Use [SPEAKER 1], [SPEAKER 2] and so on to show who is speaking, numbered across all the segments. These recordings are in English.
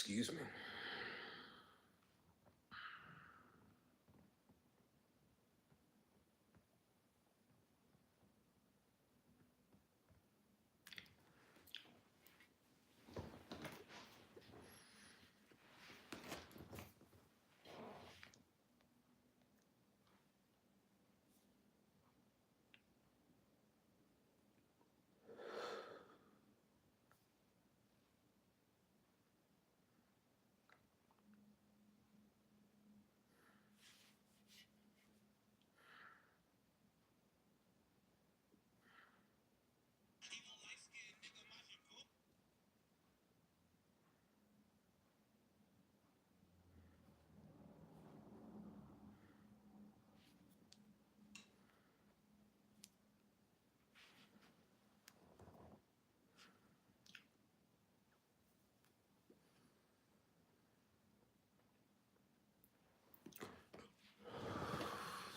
[SPEAKER 1] Excuse me.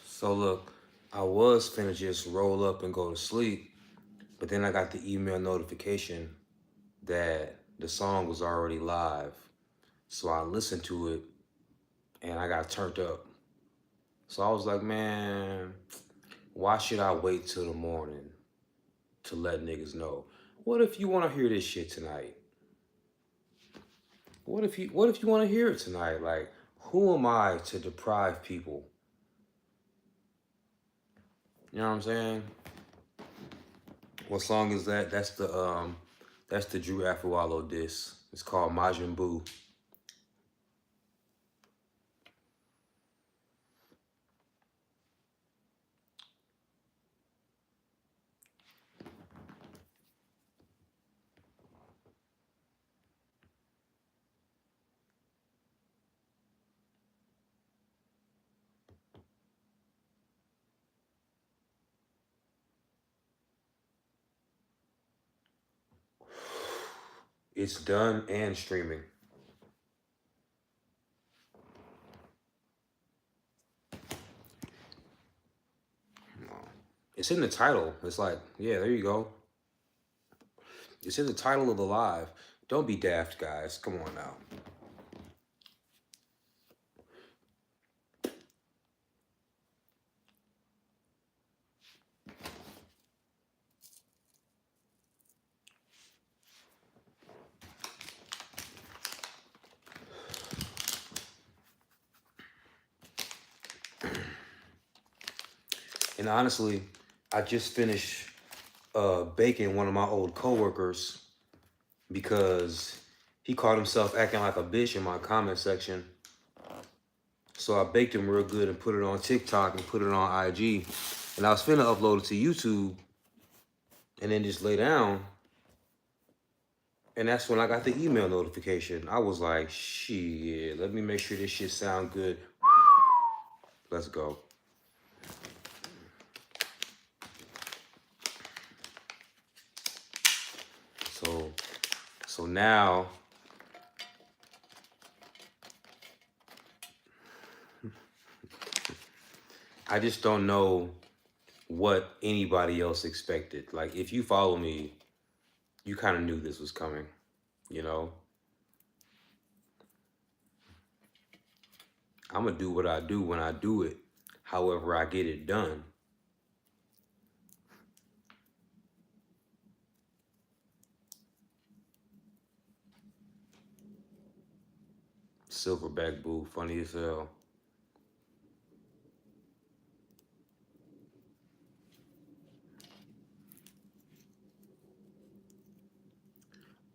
[SPEAKER 1] So look, I was finna just roll up and go to sleep, but then I got the email notification that the song was already live. So I listened to it and I got turned up. So I was like, man, why should I wait till the morning to let niggas know? What if you wanna hear this shit tonight? What if you wanna hear it tonight? Like, who am I to deprive people? You know what I'm saying? What song is that? That's the Drew Afualo diss. It's called Majin Buu. It's done and streaming. It's in the title. It's like, yeah, there you go. It's in the title of the live. Don't be daft, guys. Come on now. And honestly, I just finished baking one of my old coworkers because he caught himself acting like a bitch in my comment section. So I baked him real good and put it on TikTok and put it on IG. And I was finna upload it to YouTube and then just lay down. And that's when I got the email notification. I was like, shit, let me make sure this shit sound good. Let's go. So now I just don't know what anybody else expected. Like, if you follow me, you kind of knew this was coming, you know? I'm gonna do what I do when I do it, however I get it done. Silverback Boo, funny as hell.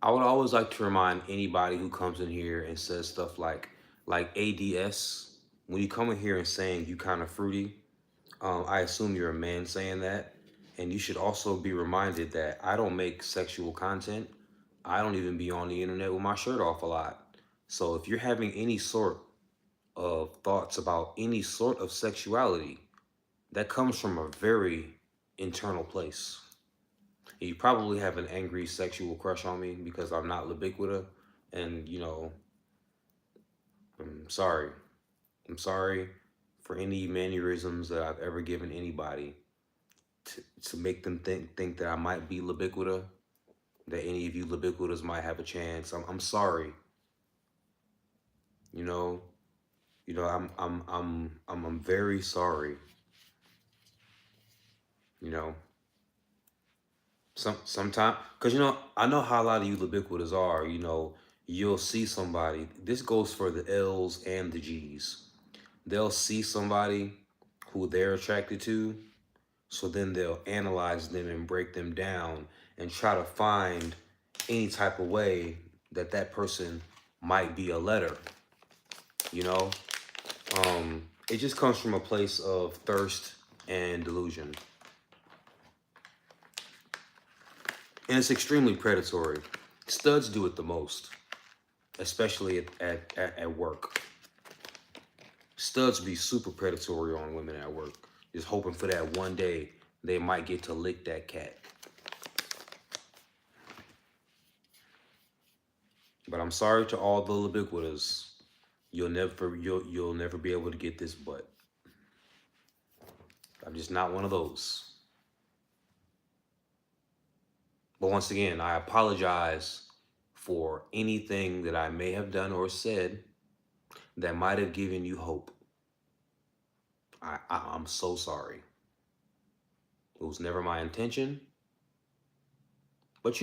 [SPEAKER 1] I would always like to remind anybody who comes in here and says stuff like ADS. When you come in here and saying you kind of fruity, I assume you're a man saying that. And you should also be reminded that I don't make sexual content. I don't even be on the internet with my shirt off a lot. So if you're having any sort of thoughts about any sort of sexuality, that comes from a very internal place. You probably have an angry sexual crush on me because I'm not libiquita, and I'm sorry. I'm sorry for any mannerisms that I've ever given anybody to make them think that I might be libiquita, that any of you libiquitas might have a chance. I'm sorry. You know, I'm very sorry. You know, sometimes, cause I know how a lot of you ubiquitous are. You'll see somebody. This goes for the L's and the G's. They'll see somebody who they're attracted to, so then they'll analyze them and break them down and try to find any type of way that that person might be a letter. You know, it just comes from a place of thirst and delusion, and it's extremely predatory. Studs do it the most, especially at work. Studs be super predatory on women at work, just hoping for that one day they might get to lick that cat. But I'm sorry to all the ubiquitous. You'll never be able to get this butt. I'm just not one of those. But once again, I apologize for anything that I may have done or said that might have given you hope. I'm so sorry. It was never my intention. But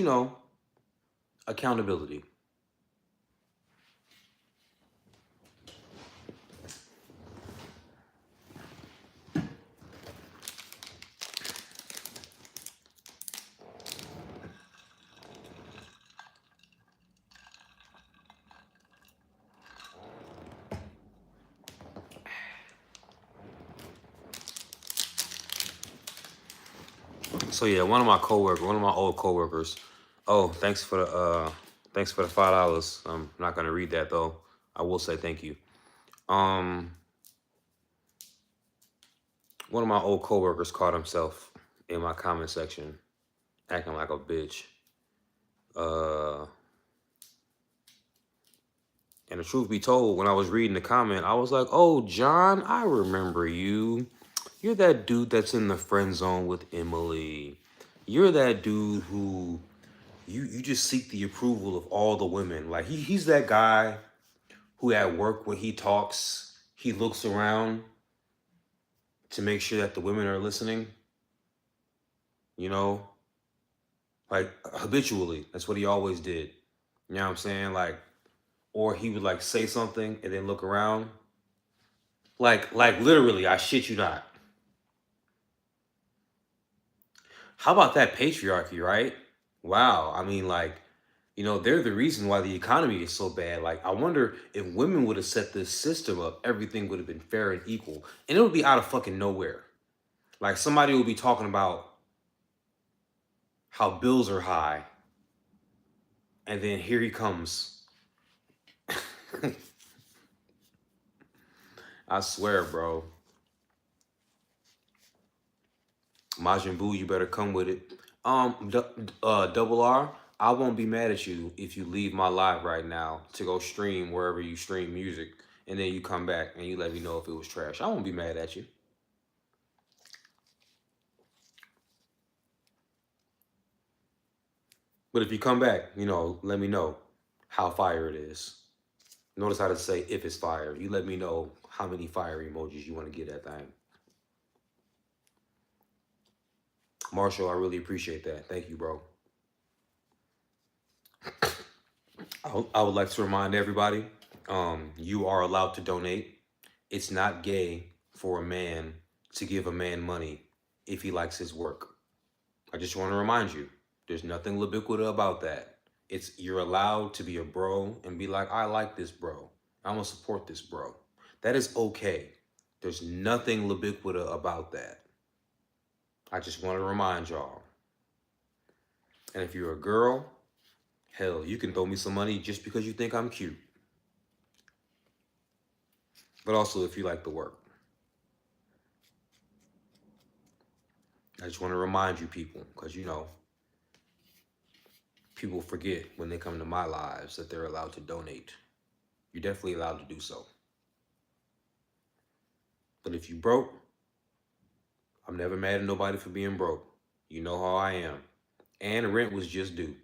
[SPEAKER 1] accountability. So yeah, one of my old coworkers. Oh, thanks for the $5. I'm not gonna read that though. I will say thank you. Um, One of my old coworkers caught himself in my comment section acting like a bitch. Uh, and the truth be told, when I was reading the comment, I was like, "Oh, John, I remember you. You're that dude that's in the friend zone with Emily. You're that dude who you just seek the approval of all the women. Like he's that guy who at work when he talks, he looks around to make sure that the women are listening, you know, like habitually. That's what he always did. You know what I'm saying? Like, or he would like say something and then look around. Like literally, I shit you not. How about that patriarchy, right? Wow. I mean, like, they're the reason why the economy is so bad. Like, I wonder if women would have set this system up, everything would have been fair and equal. And it would be out of fucking nowhere. Like, somebody would be talking about how bills are high, and then here he comes. I swear, bro. Majin Buu, you better come with it. Double R, I won't be mad at you if you leave my live right now to go stream wherever you stream music, and then you come back and you let me know if it was trash. I won't be mad at you. But if you come back, let me know how fire it is. Notice how to say if it's fire. You let me know how many fire emojis you want to get that thing. Marshall, I really appreciate that. Thank you, bro. I would like to remind everybody, you are allowed to donate. It's not gay for a man to give a man money if he likes his work. I just want to remind you, there's nothing ubiquitous about that. You're allowed to be a bro and be like, I like this bro. I'm gonna support this bro. That is okay. There's nothing ubiquitous about that. I just want to remind y'all. And if you're a girl, hell, you can throw me some money just because you think I'm cute. But also if you like the work. I just want to remind you people, because people forget when they come to my lives that they're allowed to donate. You're definitely allowed to do so. But if you broke, I'm never mad at nobody for being broke. You know how I am. And rent was just due.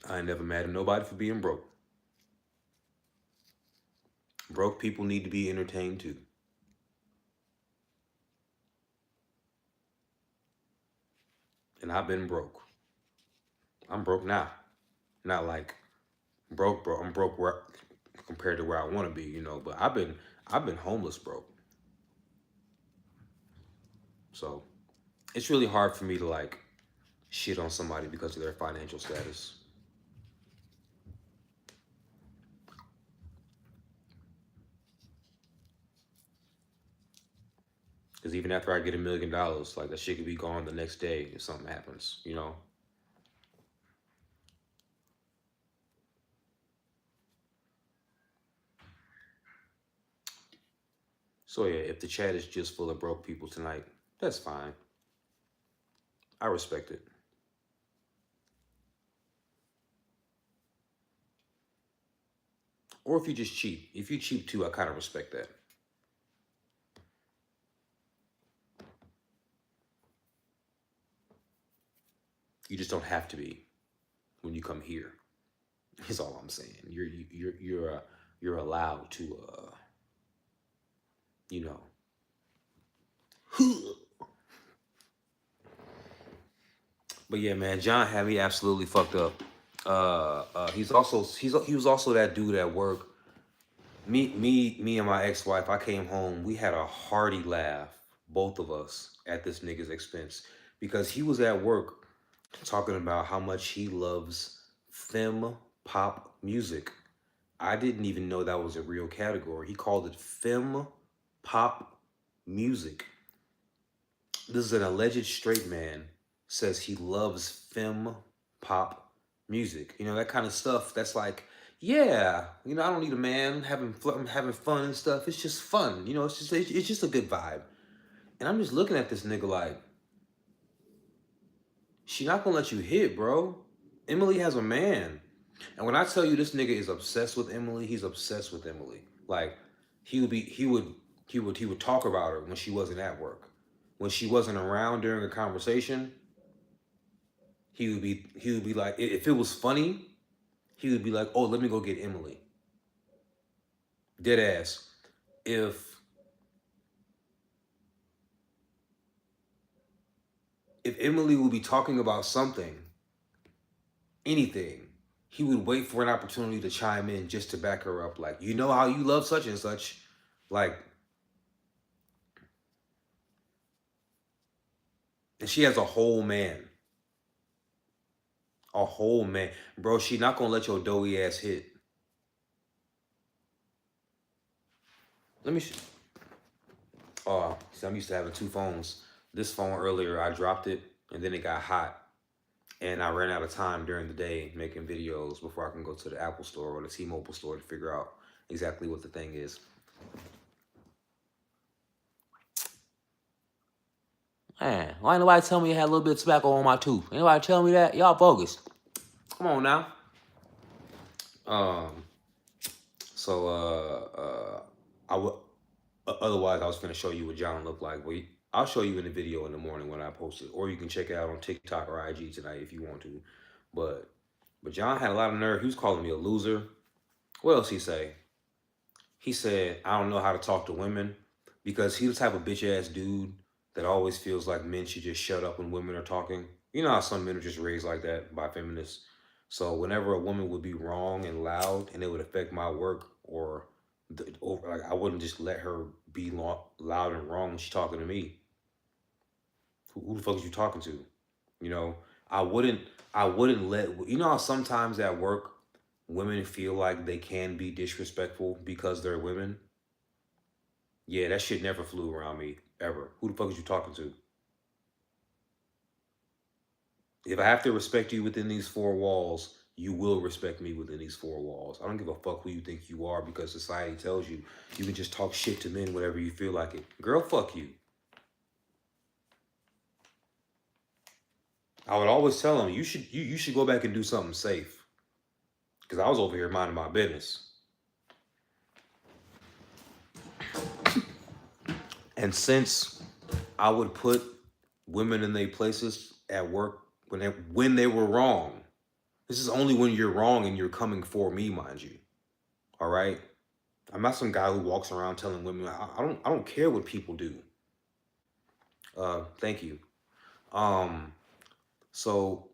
[SPEAKER 1] I ain't never mad at nobody for being broke. Broke people need to be entertained too. And I've been broke. I'm broke now. Not like broke, bro. I'm broke where, compared to where I want to be, you know. But I've been homeless broke. So it's really hard for me to like shit on somebody because of their financial status. Because even after I get $1 million, like that shit could be gone the next day if something happens, you know. So yeah, if the chat is just full of broke people tonight, that's fine. I respect it. Or if you just cheap. If you cheap too, I kind of respect that. You just don't have to be when you come here. Is all I'm saying. You're allowed to you know. But yeah, man, John had me absolutely fucked up. He was also that dude at work. Me and my ex-wife. I came home. We had a hearty laugh, both of us, at this nigga's expense because he was at work talking about how much he loves femme pop music. I didn't even know that was a real category. He called it femme pop music. This is an alleged straight man says he loves femme pop music. You know, that kind of stuff that's like, yeah, you know, I don't need a man having fun and stuff. It's just fun. You know, it's just a good vibe. And I'm just looking at this nigga like, she not gonna let you hit, bro. Emily has a man. And when I tell you this nigga is obsessed with Emily, he's obsessed with Emily. Like he would be he would talk about her when she wasn't at work. When she wasn't around during a conversation, he would be like, if it was funny, he would be like, "Oh, let me go get Emily." Dead ass. If if Emily would be talking about something, anything, he would wait for an opportunity to chime in just to back her up. Like, you know how you love such and such, like, and she has a whole man, bro. She not gonna let your doughy ass hit. Let me. Oh, see, I'm used to having two phones. This phone earlier, I dropped it, and then it got hot, and I ran out of time during the day making videos before I can go to the Apple store or the T-Mobile store to figure out exactly what the thing is. Man, why ain't nobody tell me I had a little bit of tobacco on my tooth? Anybody tell me that? Y'all bogus. Come on now. Um. So I would. Otherwise, I was gonna show you what John looked like. But I'll show you in the video in the morning when I post it, or you can check it out on TikTok or IG tonight if you want to. But but John had a lot of nerve. He was calling me a loser. What else he say? He said I don't know how to talk to women because he's the type of bitch ass dude that always feels like men should just shut up when women are talking. You know how some men are just raised like that by feminists. So whenever a woman would be wrong and loud and it would affect my work or like I wouldn't just let her be loud and wrong when she's talking to me. Who the fuck is you talking to? You know, I wouldn't I wouldn't let you know how sometimes at work women feel like they can be disrespectful because they're women. Yeah, that shit never flew around me ever. Who the fuck is you talking to? If I have to respect you within these four walls, you will respect me within these four walls. I don't give a fuck who you think you are because society tells you you can just talk shit to men whenever you feel like it. Girl, fuck you. I would always tell them you should go back and do something safe because I was over here minding my business. And since I would put women in their places at work when they were wrong, this is only when you're wrong and you're coming for me, mind you. All right. I'm not some guy who walks around telling women I don't care what people do. Thank you. Um, so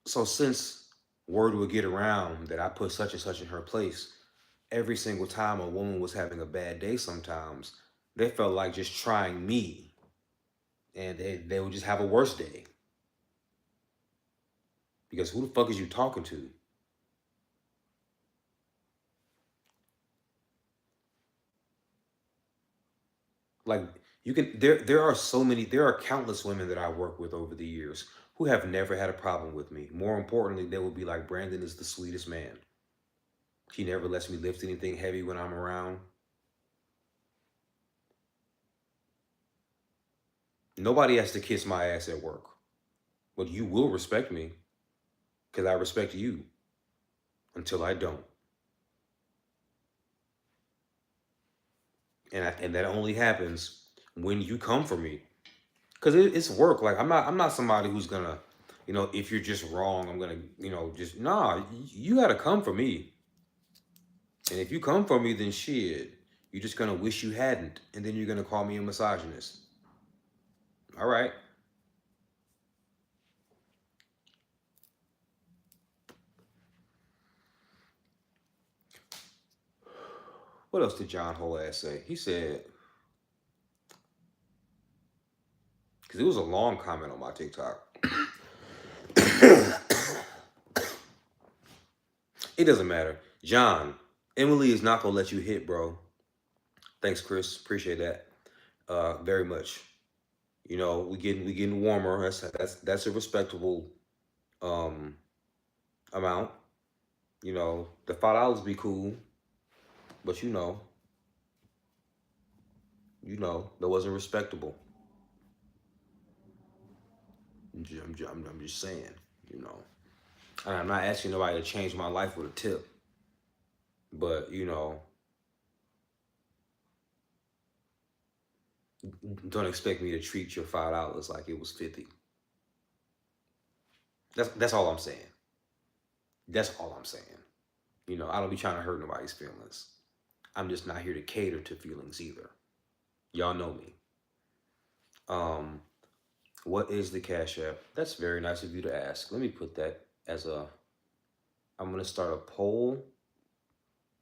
[SPEAKER 1] since word would get around that I put such and such in her place, every single time a woman was having a bad day, sometimes they felt like just trying me, and they would just have a worse day because who the fuck is you talking to? Like you can there are so many there are countless women that I work with over the years who have never had a problem with me. More importantly, they will be like, Brandon is the sweetest man. He never lets me lift anything heavy when I'm around. Nobody has to kiss my ass at work, but you will respect me because I respect you until I don't. And that only happens when you come for me because it's work. Like I'm not somebody who's gonna, if you're just wrong, I'm gonna, just nah. You gotta come for me, and if you come for me, then shit, you're just gonna wish you hadn't, and then you're gonna call me a misogynist. All right. What else did John whole ass say? He said, because it was a long comment on my TikTok. It doesn't matter. John, Emily is not gonna let you hit, bro. Thanks, Chris. Appreciate that. Very much. We getting warmer. That's a respectable um amount. The $5 be cool, but that wasn't respectable. I'm just saying, you know. And I'm not asking nobody to change my life with a tip, but don't expect me to treat your $5 like it was 50. That's all I'm saying. That's all I'm saying. I don't be trying to hurt nobody's feelings. I'm just not here to cater to feelings either. Y'all know me. Um, what is the Cash App? That's very nice of you to ask. Let me put that as a. I'm gonna start a poll.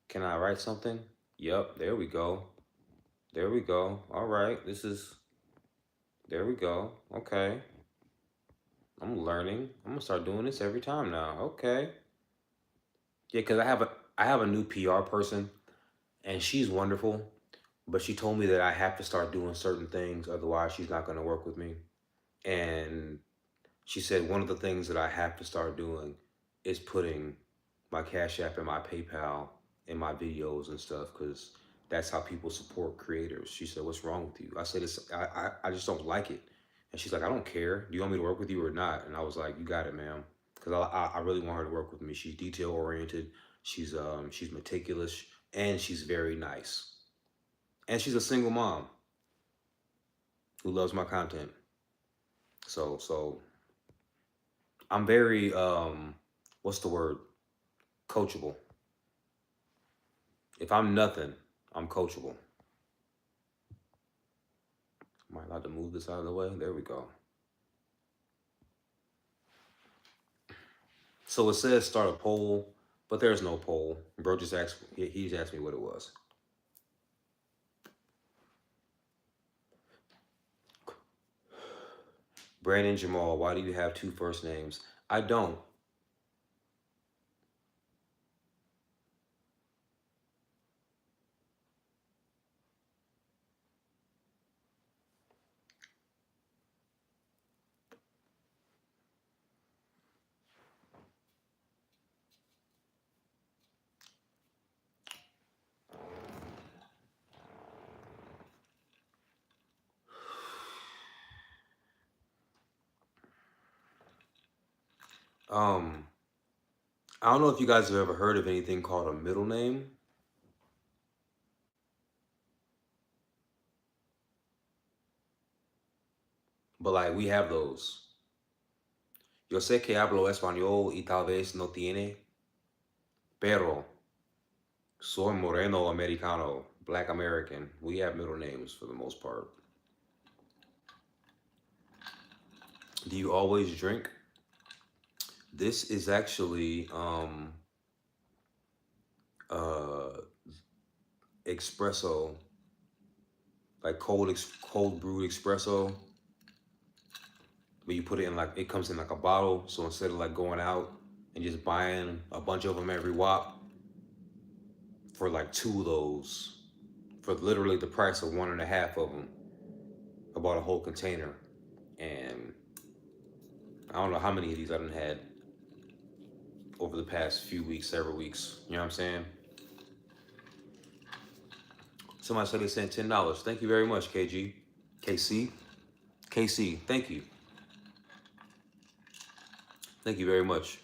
[SPEAKER 1] Can I write something? Yep. There we go. There we go. All right. This is. There we go. Okay. I'm learning. I'm gonna start doing this every time now. Okay. Yeah, cause I have a new PR person, and she's wonderful, but she told me that I have to start doing certain things, otherwise she's not gonna work with me. And she said one of the things that I have to start doing is putting my Cash App and my PayPal in my videos and stuff because that's how people support creators. She said, "What's wrong with you?" I said, I just don't like it." And she's like, "I don't care. Do you want me to work with you or not?" And I was like, "You got it, ma'am." Because I really want her to work with me. She's detail oriented. She's meticulous and she's very nice. And she's a single mom who loves my content. So I'm very what's the word? Coachable. If I'm nothing, I'm coachable. Am I allowed to move this out of the way? There we go. So it says start a poll, but there's no poll. Bro just asked. He just asked me what it was. Brandon Jamal, why do you have two first names? I don't. Um, I don't know if you guys have ever heard of anything called a middle name, but like we have those. Yo sé que hablo español y tal vez no tiene, pero Soy Moreno Americano, Black American. We have middle names for the most part. Do you always drink? This is actually uh espresso, like cold brewed espresso. But you put it in like it comes in like a bottle. So instead of like going out and just buying a bunch of them every wop for like two of those for literally the price of one and a half of them, I bought a whole container, and I don't know how many of these I done had over the past few weeks, several weeks. You know what I'm saying? Somebody said they sent $10. Thank you very much, KG, KC, KC. Thank you, thank you very much.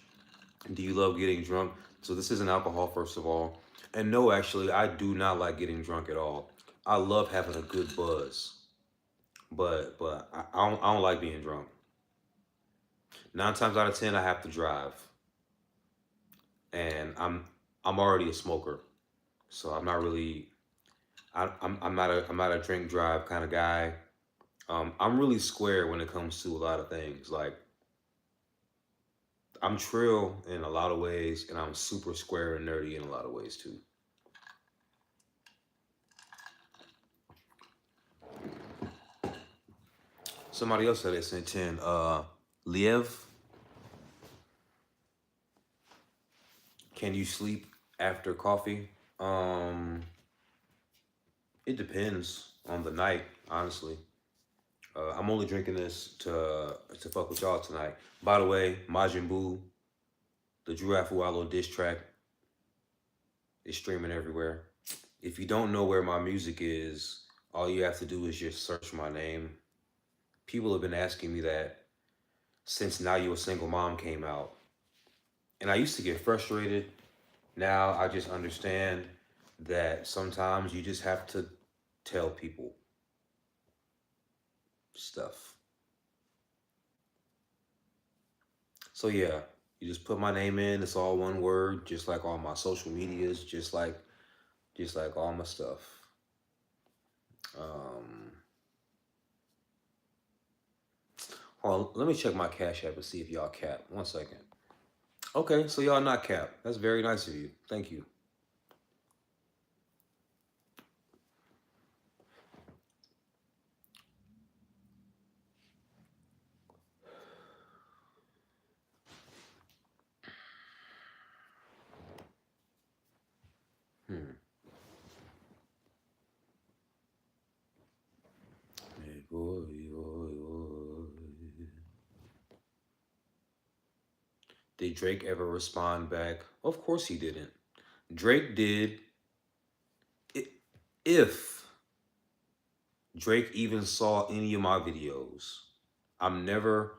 [SPEAKER 1] Do you love getting drunk? So this isn't alcohol, first of all, and no, actually, I do not like getting drunk at all. I love having a good buzz, but I don't like being drunk. 9 times out of 10, I have to drive, and I'm already a smoker, so I'm not really I'm not a drink drive kind of guy. I'm really square when it comes to a lot of things. Like I'm trill in a lot of ways, and I'm super square and nerdy in a lot of ways too. Somebody else said they sent 10. Liev, can you sleep after coffee? Um, it depends on the night, honestly. I'm only drinking this to fuck with y'all tonight. By the way, Majin Buu, the Drew Afualo diss track, is streaming everywhere. If you don't know where my music is, all you have to do is just search my name. People have been asking me that since Now You a Single Mom came out. And I used to get frustrated. Now I just understand that sometimes you just have to tell people stuff. So yeah, you just put my name in, it's all one word, just like all my social medias, just like all my stuff. Um Hold on, let me check my Cash App and see if y'all cap. 1 second. Okay, so y'all not cap. That's very nice of you. Thank you. Hmm. Hey, boy, boy, boy. Did Drake ever respond back? Of course he didn't. Drake did. If Drake even saw any of my videos, I'm never,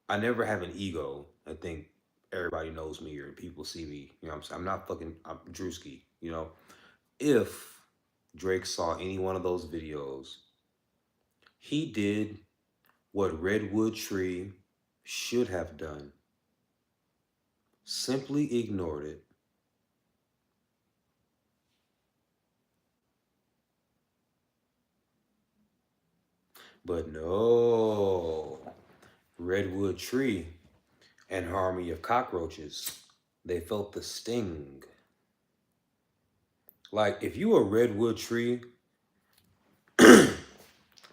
[SPEAKER 1] I never have an ego. I think everybody knows me or people see me. You know what I'm saying? I'm not fucking, I'm Drewski, you know? If Drake saw any one of those videos, he did what Redwood Tree should have done. Simply ignored it. But no, Redwood Tree and her army of cockroaches, they felt the sting. Like, if you a redwood tree,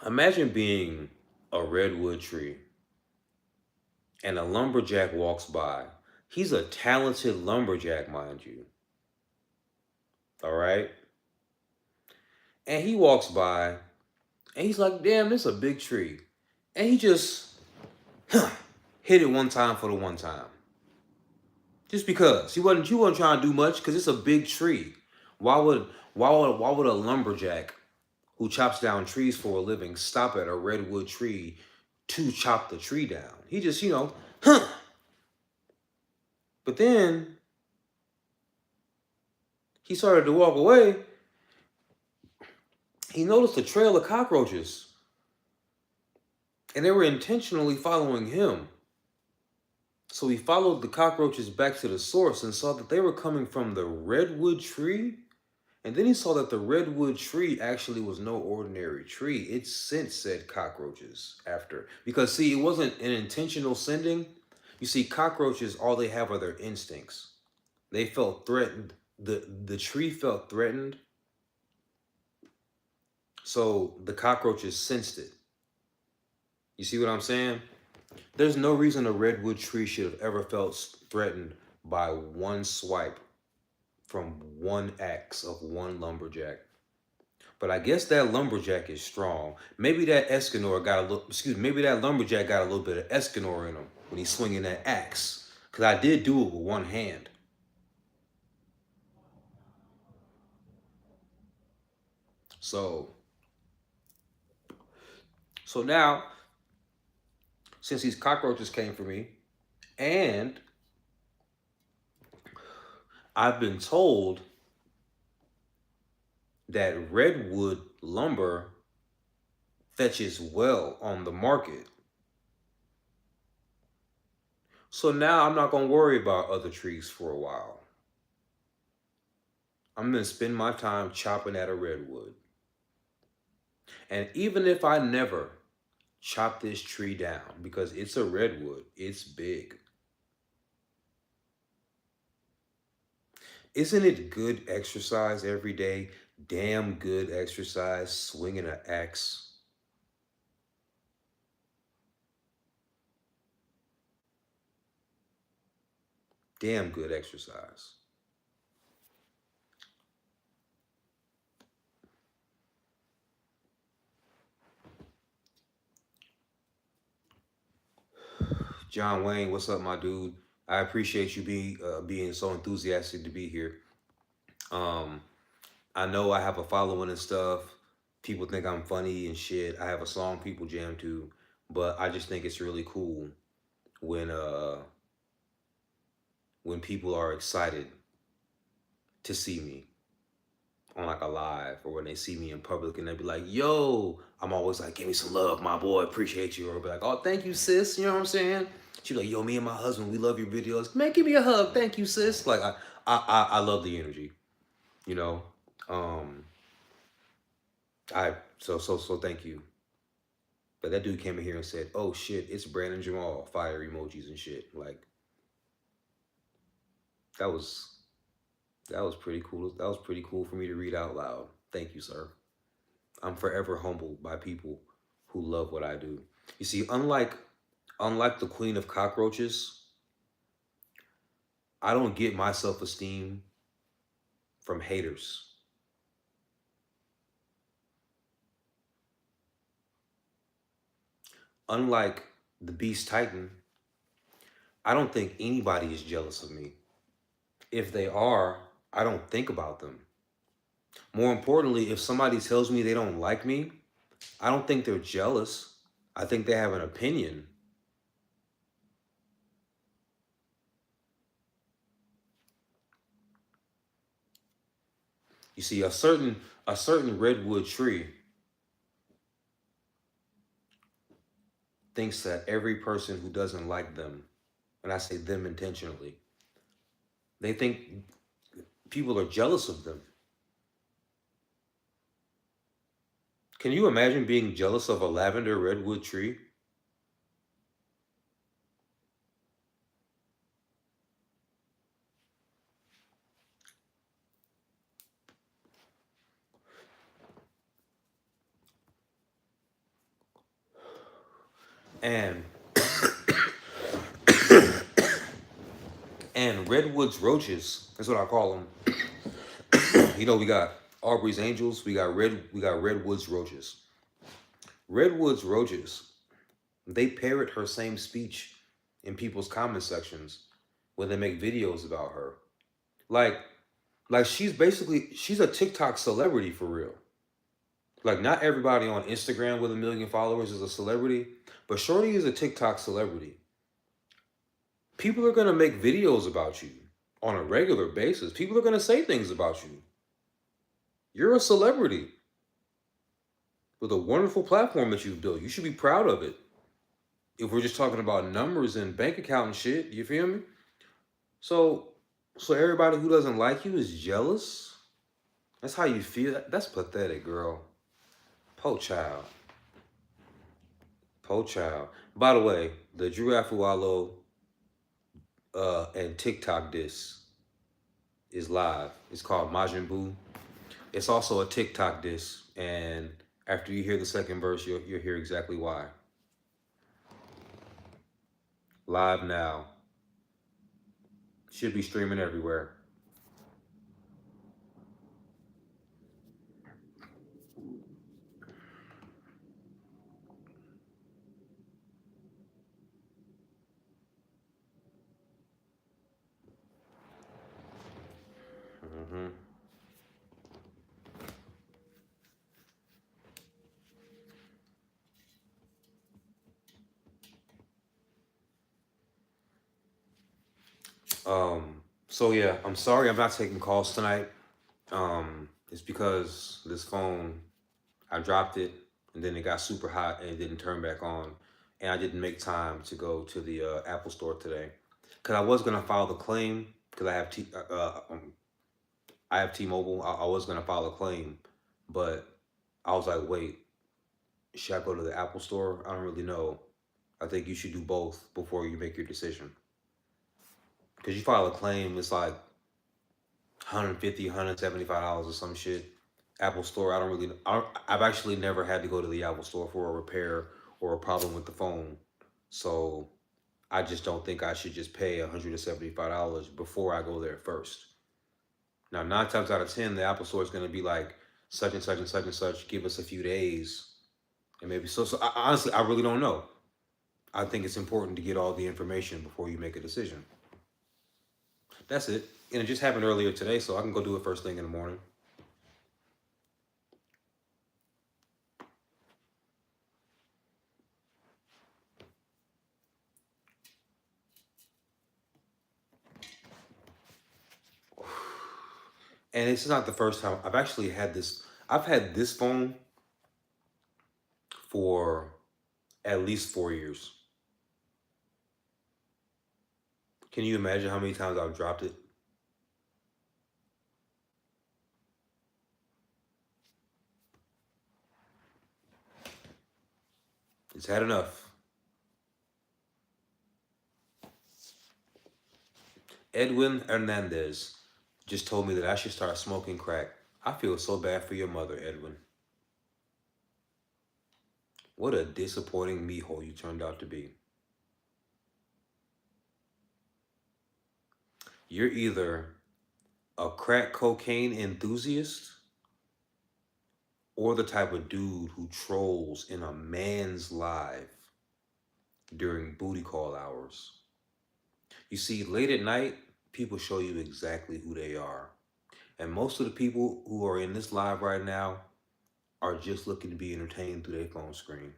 [SPEAKER 1] imagine being a redwood tree and a lumberjack walks by. He's a talented lumberjack, mind you. All right? And he walks by and he's like, damn, this is a big tree. And he just hit it one time for the one time. Just because. He wasn't trying to do much because it's a big tree. Why would a lumberjack who chops down trees for a living stop at a redwood tree to chop the tree down? He just, huh. But then he started to walk away. He noticed a trail of cockroaches, and they were intentionally following him. So he followed the cockroaches back to the source and saw that they were coming from the redwood tree. And then he saw that the redwood tree actually was no ordinary tree. It sent said cockroaches after. Because, see, it wasn't an intentional sending. You see, cockroaches, all they have are their instincts. They felt threatened. The tree felt threatened. So the cockroaches sensed it. You see what I'm saying? There's no reason a redwood tree should have ever felt threatened by one swipe from one axe of one lumberjack. But I guess that lumberjack is strong. Maybe that Escanor got a little, maybe that lumberjack got a little bit of Escanor in him when he's swinging that axe. Because I did do it with one hand. So now, since these cockroaches came for me, and I've been told that redwood lumber fetches well on the market. So now I'm not going to worry about other trees for a while. I'm going to spend my time chopping at a redwood. And even if I never chop this tree down, because it's a redwood, it's big. Isn't it good exercise every day? Damn good exercise, swinging an axe. Damn good exercise. John Wayne, what's up, my dude? I appreciate you being so enthusiastic to be here. I know I have a following and stuff. People think I'm funny and shit. I have a song people jam to, but I just think it's really cool when people are excited to see me on like a live, or when they see me in public and they be like, yo, I'm always like, give me some love, my boy, appreciate you. Or be like, oh, thank you, sis. You know what I'm saying? She be like, yo, me and my husband, we love your videos. Man, give me a hug. Thank you, sis. Like, I love the energy, you know? So thank you. But that dude came in here and said, oh shit, it's Brandon Jamal, fire emojis and shit. Like, that was pretty cool. That was pretty cool for me to read out loud. Thank you, sir. I'm forever humbled by people who love what I do. You see, unlike the queen of cockroaches, I don't get my self-esteem from haters. Unlike the beast titan, I don't think anybody is jealous of me. If they are, I don't think about them. More importantly, if somebody tells me they don't like me, I don't think they're jealous. I think they have an opinion. You see, a certain redwood tree thinks that every person who doesn't like them, and I say them intentionally, they think people are jealous of them. Can you imagine being jealous of a lavender redwood tree? And redwoods roaches, that's what I call them. You know, we got Aubrey's angels, we got redwoods roaches. Redwoods roaches, they parrot her same speech in people's comment sections when they make videos about her. Like she's a TikTok celebrity for real. Like, not everybody on Instagram with 1 million followers is a celebrity, but Shorty is a TikTok celebrity. People are gonna make videos about you on a regular basis. People are gonna say things about you. You're a celebrity with a wonderful platform that you've built. You should be proud of it. if we're just talking about numbers and bank account and shit, you feel me? So, so everybody who doesn't like you is jealous. That's how you feel. That's pathetic, girl. Po child. Po child. By the way, the Drew Afualo and TikTok diss is live. It's called Majin Buu. It's also a TikTok diss, and after you hear the second verse, you'll hear exactly why. Live now. Should be streaming everywhere. hmm So yeah, I'm sorry I'm not taking calls tonight. It's because this phone, I dropped it and then it got super hot and it didn't turn back on, and I didn't make time to go to the Apple Store today, because I was gonna file the claim because I have T-Mobile. I was gonna file a claim, but I was like, wait, should I go to the Apple Store? I don't really know. I think you should do both before you make your decision. Because you file a claim, it's like 150, $175 or some shit. Apple Store, I've actually never had to go to the Apple Store for a repair or a problem with the phone. So I just don't think I should just pay $175 before I go there first. Now, 9 times out of 10, the Apple Store is going to be like, such and such and such and such, give us a few days. And maybe so. Honestly, I really don't know. I think it's important to get all the information before you make a decision. That's it. And it just happened earlier today, so I can go do it first thing in the morning. And it's not the first time. I've actually had this. I've had this phone for at least 4 years. Can you imagine how many times I've dropped it? It's had enough. Edwin Hernandez just told me that I should start smoking crack. I feel so bad for your mother, Edwin. What a disappointing meathole you turned out to be. You're either a crack cocaine enthusiast or the type of dude who trolls in a man's live during booty call hours. You see, late at night, people show you exactly who they are. And most of the people who are in this live right now are just looking to be entertained through their phone screen.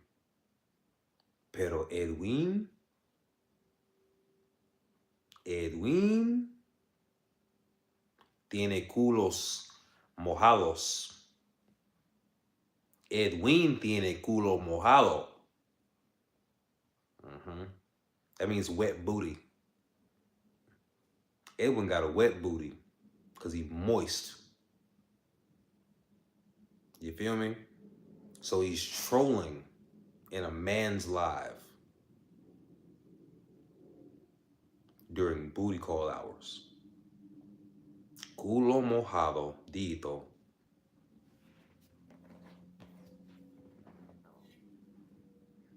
[SPEAKER 1] Pero Edwin tiene culos mojados. Edwin tiene culo mojado. That means wet booty. Edwin got a wet booty because he's moist. You feel me? So he's trolling in a man's live during booty call hours. Culo mojado, dito.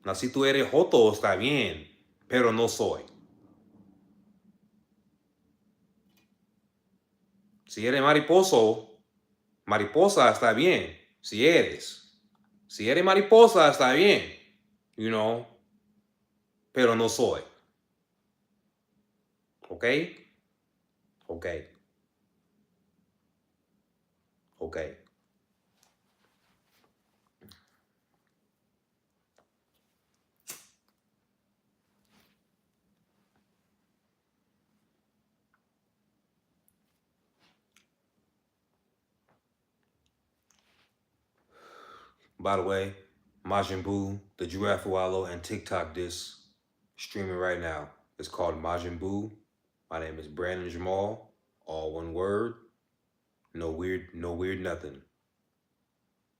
[SPEAKER 1] Now, si tú eres joto, está bien, pero no soy. Si eres mariposa está bien. Si eres. Si eres mariposa está bien. You know. Pero no soy. ¿Ok? Ok. Ok. By the way, Majin Buu, the Giraffe Wallow, and TikTok diss. streaming right now. It's called Majin Buu. My name is Brandon Jamal. All one word. No weird nothing.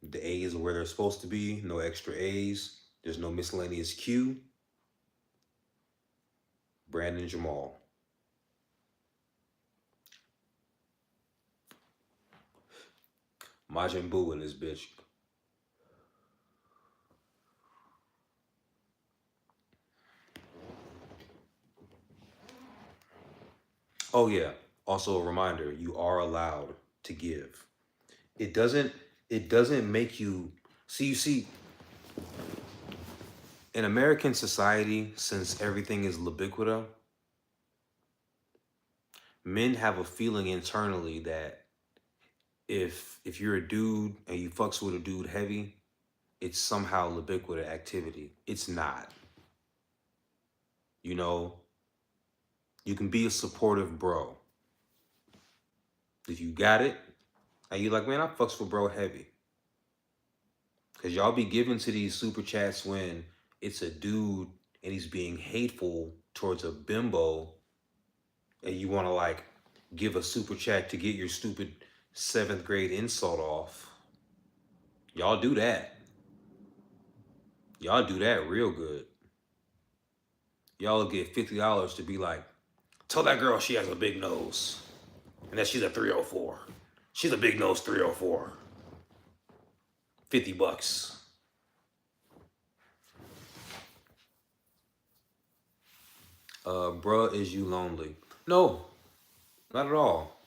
[SPEAKER 1] The A's are where they're supposed to be. No extra A's. There's no miscellaneous Q. Brandon Jamal. Majin Buu in this bitch. Oh yeah. Also a reminder, you are allowed to give. It doesn't it doesn't make you see in American society, since everything is libiquita, men have a feeling internally that if you're a dude and you fucks with a dude heavy, it's somehow libiquita activity. It's not. You know, you can be a supportive bro. If you got it, and you like, man, I fucks with bro heavy. Cause y'all be giving to these super chats when it's a dude and he's being hateful towards a bimbo, and you want to like give a super chat to get your stupid seventh grade insult off. Y'all do that. Y'all do that real good. Y'all get $50 to be like, tell that girl she has a big nose and that she's a 304. She's a big nose 304. $50. Bruh, is you lonely? No, not at all.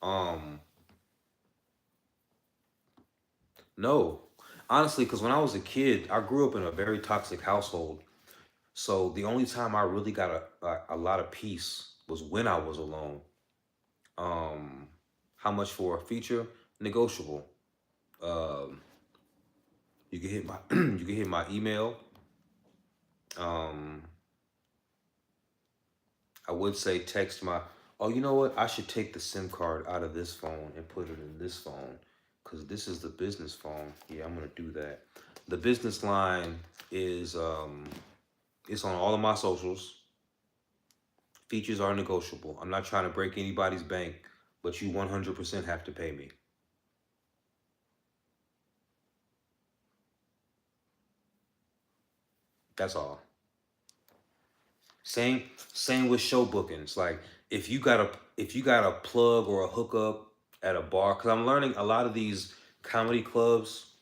[SPEAKER 1] Um, no. Honestly, because when I was a kid, I grew up in a very toxic household. So the only time I really got a lot of peace was when I was alone. Um, how much for a feature? Negotiable. Um, you can hit my you can hit my email. Um, I would say text my. Oh, you know what? I should take the SIM card out of this phone and put it in this phone, because this is the business phone. Yeah, I'm gonna do that. The business line is it's on all of my socials. Features are negotiable. I'm not trying to break anybody's bank, but you 100% have to pay me. That's all. Same same with show bookings. Like if you got a plug or a hookup at a bar, because I'm learning a lot of these comedy clubs,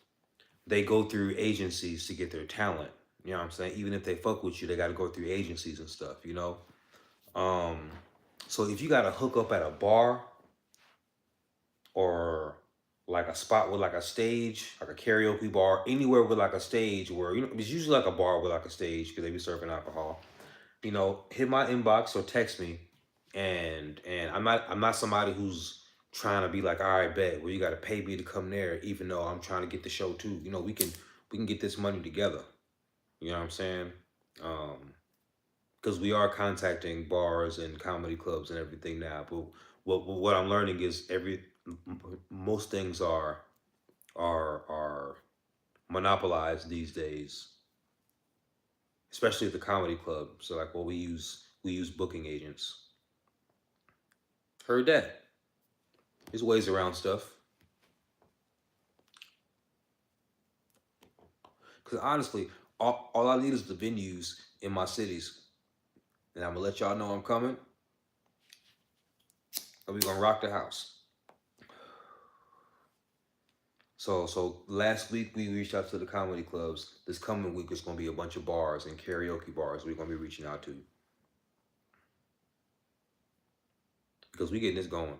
[SPEAKER 1] they go through agencies to get their talent. You know what I'm saying? Even if they fuck with you, they got to go through agencies and stuff. You know. Um, so if you got a hookup at a bar or like a spot with like a stage, like a karaoke bar, anywhere with like a stage where it's usually like a bar with like a stage because they be serving alcohol. Hit my inbox or text me, and I'm not somebody who's trying to be like, all right, bet, well, you got to pay me to come there, even though I'm trying to get the show too. We can get this money together. You know what I'm saying? Because we are contacting bars and comedy clubs and everything now. But what I'm learning is most things are monopolized these days, especially at the comedy club. So like, well, we use booking agents. Heard that. There's ways around stuff. Because honestly, all I need is the venues in my cities. And I'm going to let y'all know I'm coming. And we're going to rock the house. So last week we reached out to the comedy clubs. This coming week is going to be a bunch of bars and karaoke bars we're going to be reaching out to. Because we getting this going.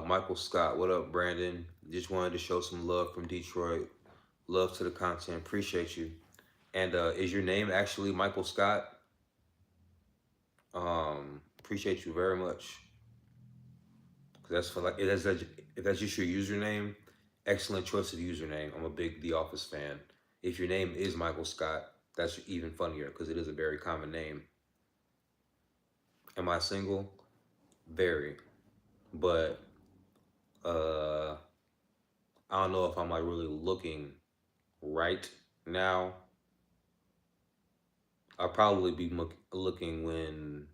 [SPEAKER 1] Michael Scott, what up, Brandon? Just wanted to show some love from Detroit. Love to the content. Appreciate you. And is your name actually Michael Scott? Appreciate you very much. Cause that's for like if that's just your username, excellent choice of username. I'm a big The Office fan. If your name is Michael Scott, that's even funnier because it is a very common name. Am I single? Very, but I don't know if I'm like really looking right now. I'll probably be looking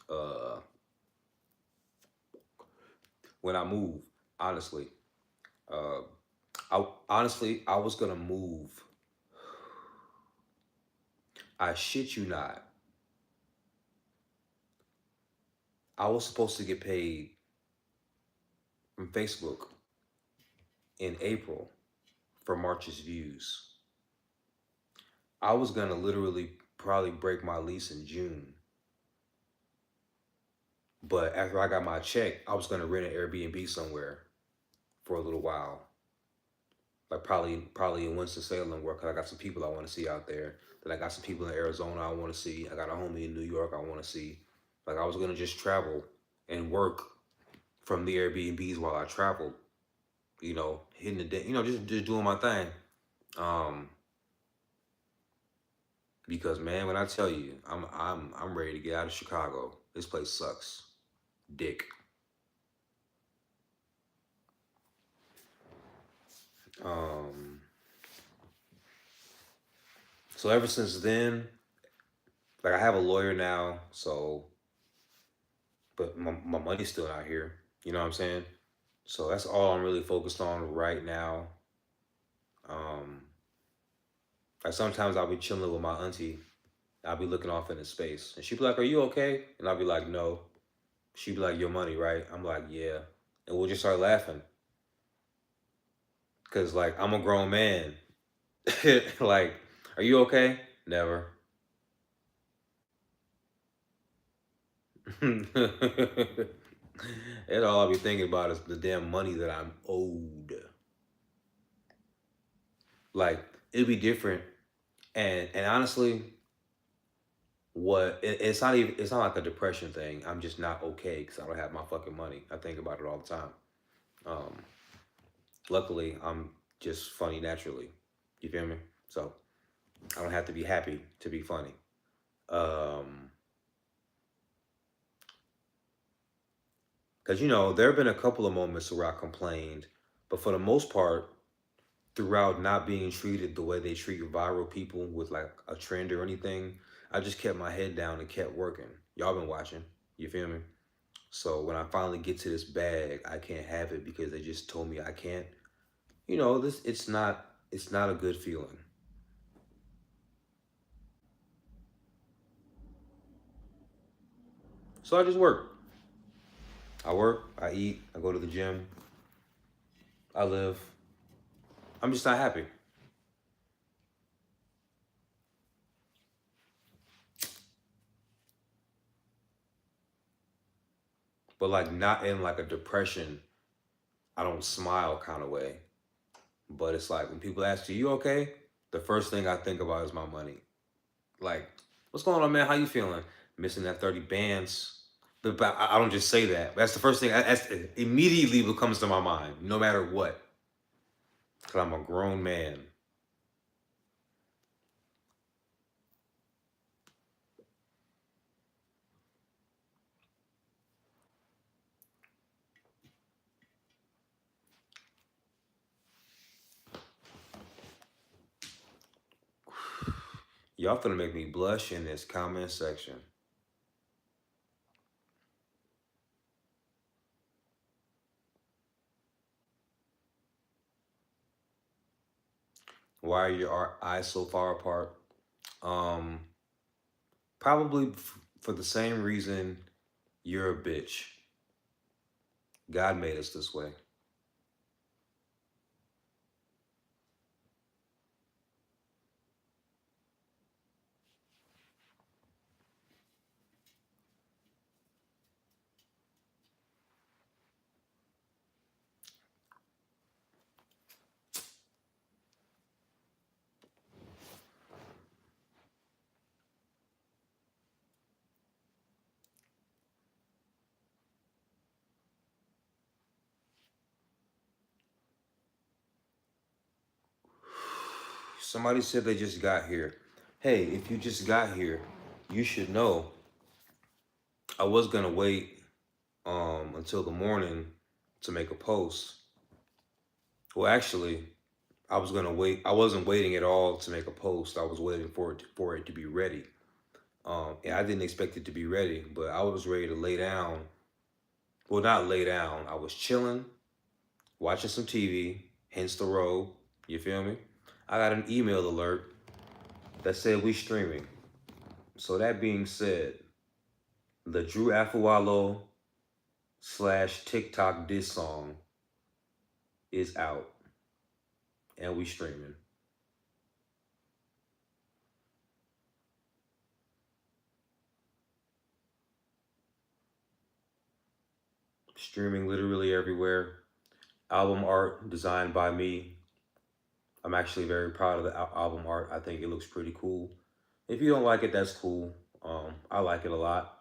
[SPEAKER 1] uh when I move. Honestly, uh, I was gonna move. I shit you not. I was supposed to get paid from Facebook in April for March's views. I was gonna literally probably break my lease in June. But after I got my check, I was gonna rent an Airbnb somewhere for a little while. Like probably in Winston-Salem, where 'cause I got some people I want to see out there. Then I got some people in Arizona I want to see. I got a homie in New York I want to see. Like I was gonna just travel and work from the Airbnbs while I traveled. Hitting the day, just doing my thing. Um, because man, when I tell you, I'm ready to get out of Chicago. This place sucks, dick. Um, so ever since then, like I have a lawyer now, so but my money's still not here. You know what I'm saying? So that's all I'm really focused on right now. Um, like sometimes I'll be chilling with my auntie. I'll be looking off into space, and she'd be like, "Are you okay?" And I'll be like, "No." She'd be like, "Your money, right?" I'm like, "Yeah," and we'll just start laughing because like I'm a grown man. Like, are you okay? Never. And all I'll be thinking about is the damn money that I'm owed. Like it'd be different, and honestly, it's not like a depression thing. I'm just not okay because I don't have my fucking money. I think about it all the time. Um, Luckily, I'm just funny naturally. You feel me? So I don't have to be happy to be funny. Um, because there have been a couple of moments where I complained, but for the most part, throughout not being treated the way they treat viral people with like a trend or anything, I just kept my head down and kept working. Y'all been watching. You feel me? So when I finally get to this bag, I can't have it because they just told me I can't. This it's not a good feeling. So I just work. I work, I eat, I go to the gym, I live. I'm just not happy. But like not in like a depression, I don't smile kind of way. But it's like when people ask you okay? The first thing I think about is my money. Like, what's going on, man? How you feeling? Missing that 30 bands. But I don't just say that. That's the first thing. That's immediately what comes to my mind, no matter what. Because I'm a grown man. Y'all finna make me blush in this comment section. Why are your eyes so far apart? Um, Probably for the same reason you're a bitch. God made us this way. Somebody said they just got here. Hey, if you just got here, you should know I was gonna wait until the morning to make a post. Well, actually, I was gonna wait. I wasn't waiting at all to make a post. I was waiting for it to be ready. And I didn't expect it to be ready, but I was ready to lay down. Well, not lay down. I was chilling, watching some TV. Hence the robe. You feel me? I got an email alert that said we streaming. So that being said, the Drew Afualo slash TikTok diss song is out, and we streaming. Streaming literally everywhere. Album art designed by me. I'm actually very proud of the album art. I think it looks pretty cool. If you don't like it, that's cool. I like it a lot.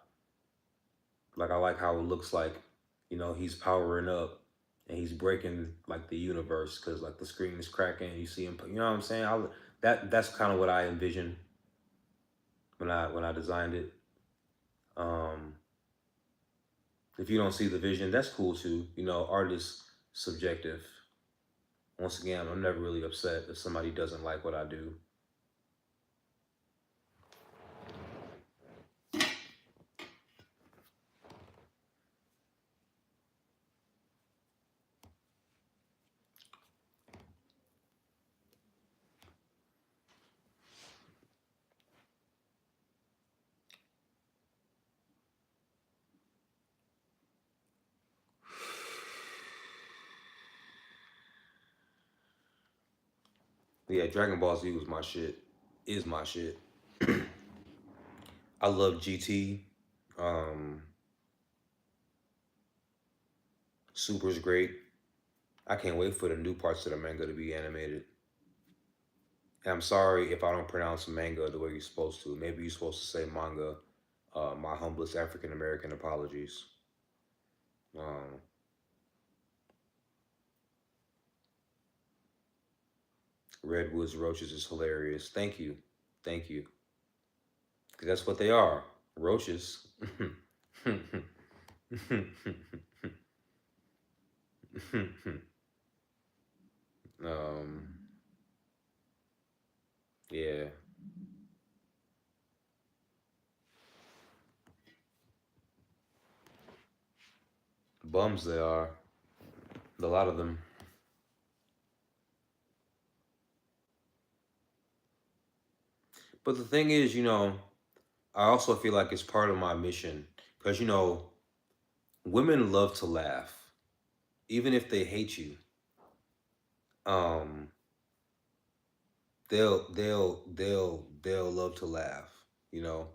[SPEAKER 1] Like I like how it looks like, he's powering up and he's breaking like the universe because like the screen is cracking. And you see him, you know what I'm saying? That's kind of what I envisioned when I designed it. Um, if you don't see the vision, that's cool too. Art is subjective. Once again, I'm never really upset if somebody doesn't like what I do. Yeah, Dragon Ball Z was my shit. Is my shit. I love GT. Um, Super's great. I can't wait for the new parts of the manga to be animated. And I'm sorry if I don't pronounce manga the way you're supposed to. Maybe you're supposed to say manga. My humblest African American apologies. Um, Redwoods Roaches is hilarious. Thank you. Thank you. 'Cause that's what they are. Roaches. um, yeah. Bums they are. A lot of them. But the thing is, I also feel like it's part of my mission because women love to laugh, even if they hate you. Um, they'll love to laugh. You know,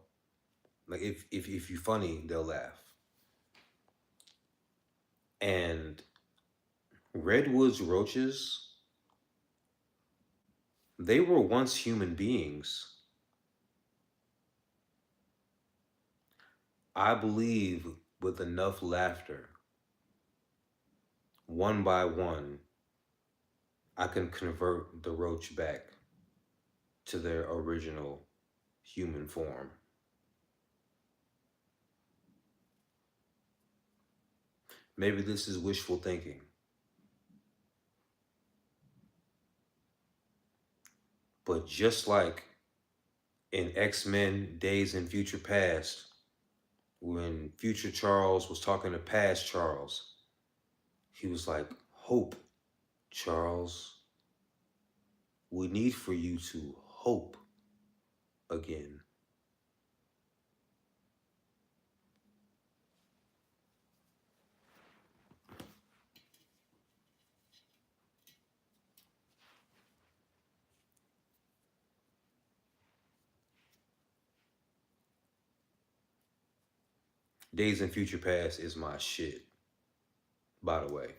[SPEAKER 1] like if you're funny, they'll laugh. And redwoods roaches, they were once human beings. I believe with enough laughter, one by one, I can convert the roach back to their original human form. Maybe this is wishful thinking, but just like in X-Men Days in Future Past, when future Charles was talking to past Charles, he was like, "Hope, Charles. We need for you to hope again." Days in Future Past is my shit, by the way.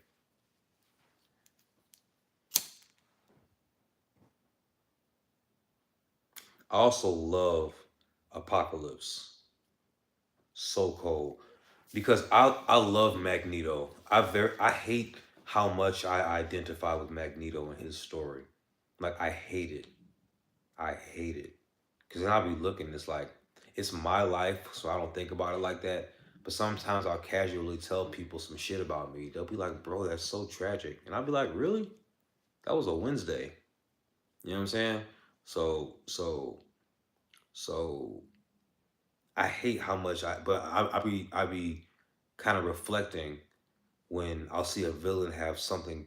[SPEAKER 1] I also love Apocalypse. So cold. Because I love Magneto. I hate how much I identify with Magneto and his story. Like I hate it. I hate it. Cause then I'll be looking, it's like it's my life, so I don't think about it like that. But sometimes I'll casually tell people some shit about me. They'll be like, "Bro, that's so tragic," and I'll be like, "Really? That was a Wednesday. You know what I'm saying? So so I hate how much I be kind of reflecting when I'll see a villain have something,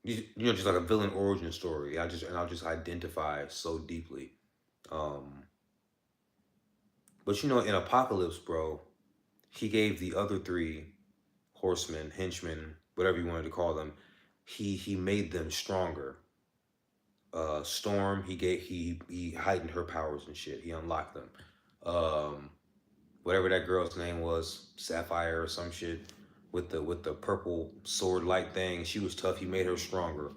[SPEAKER 1] just like a villain origin story. I'll just identify so deeply. Um, but in Apocalypse, bro, he gave the other three horsemen, henchmen, whatever you wanted to call them, he made them stronger. Storm, he heightened her powers and shit. He unlocked them. Um, Whatever that girl's name was, Sapphire or some shit, with the purple sword light thing. She was tough. He made her stronger.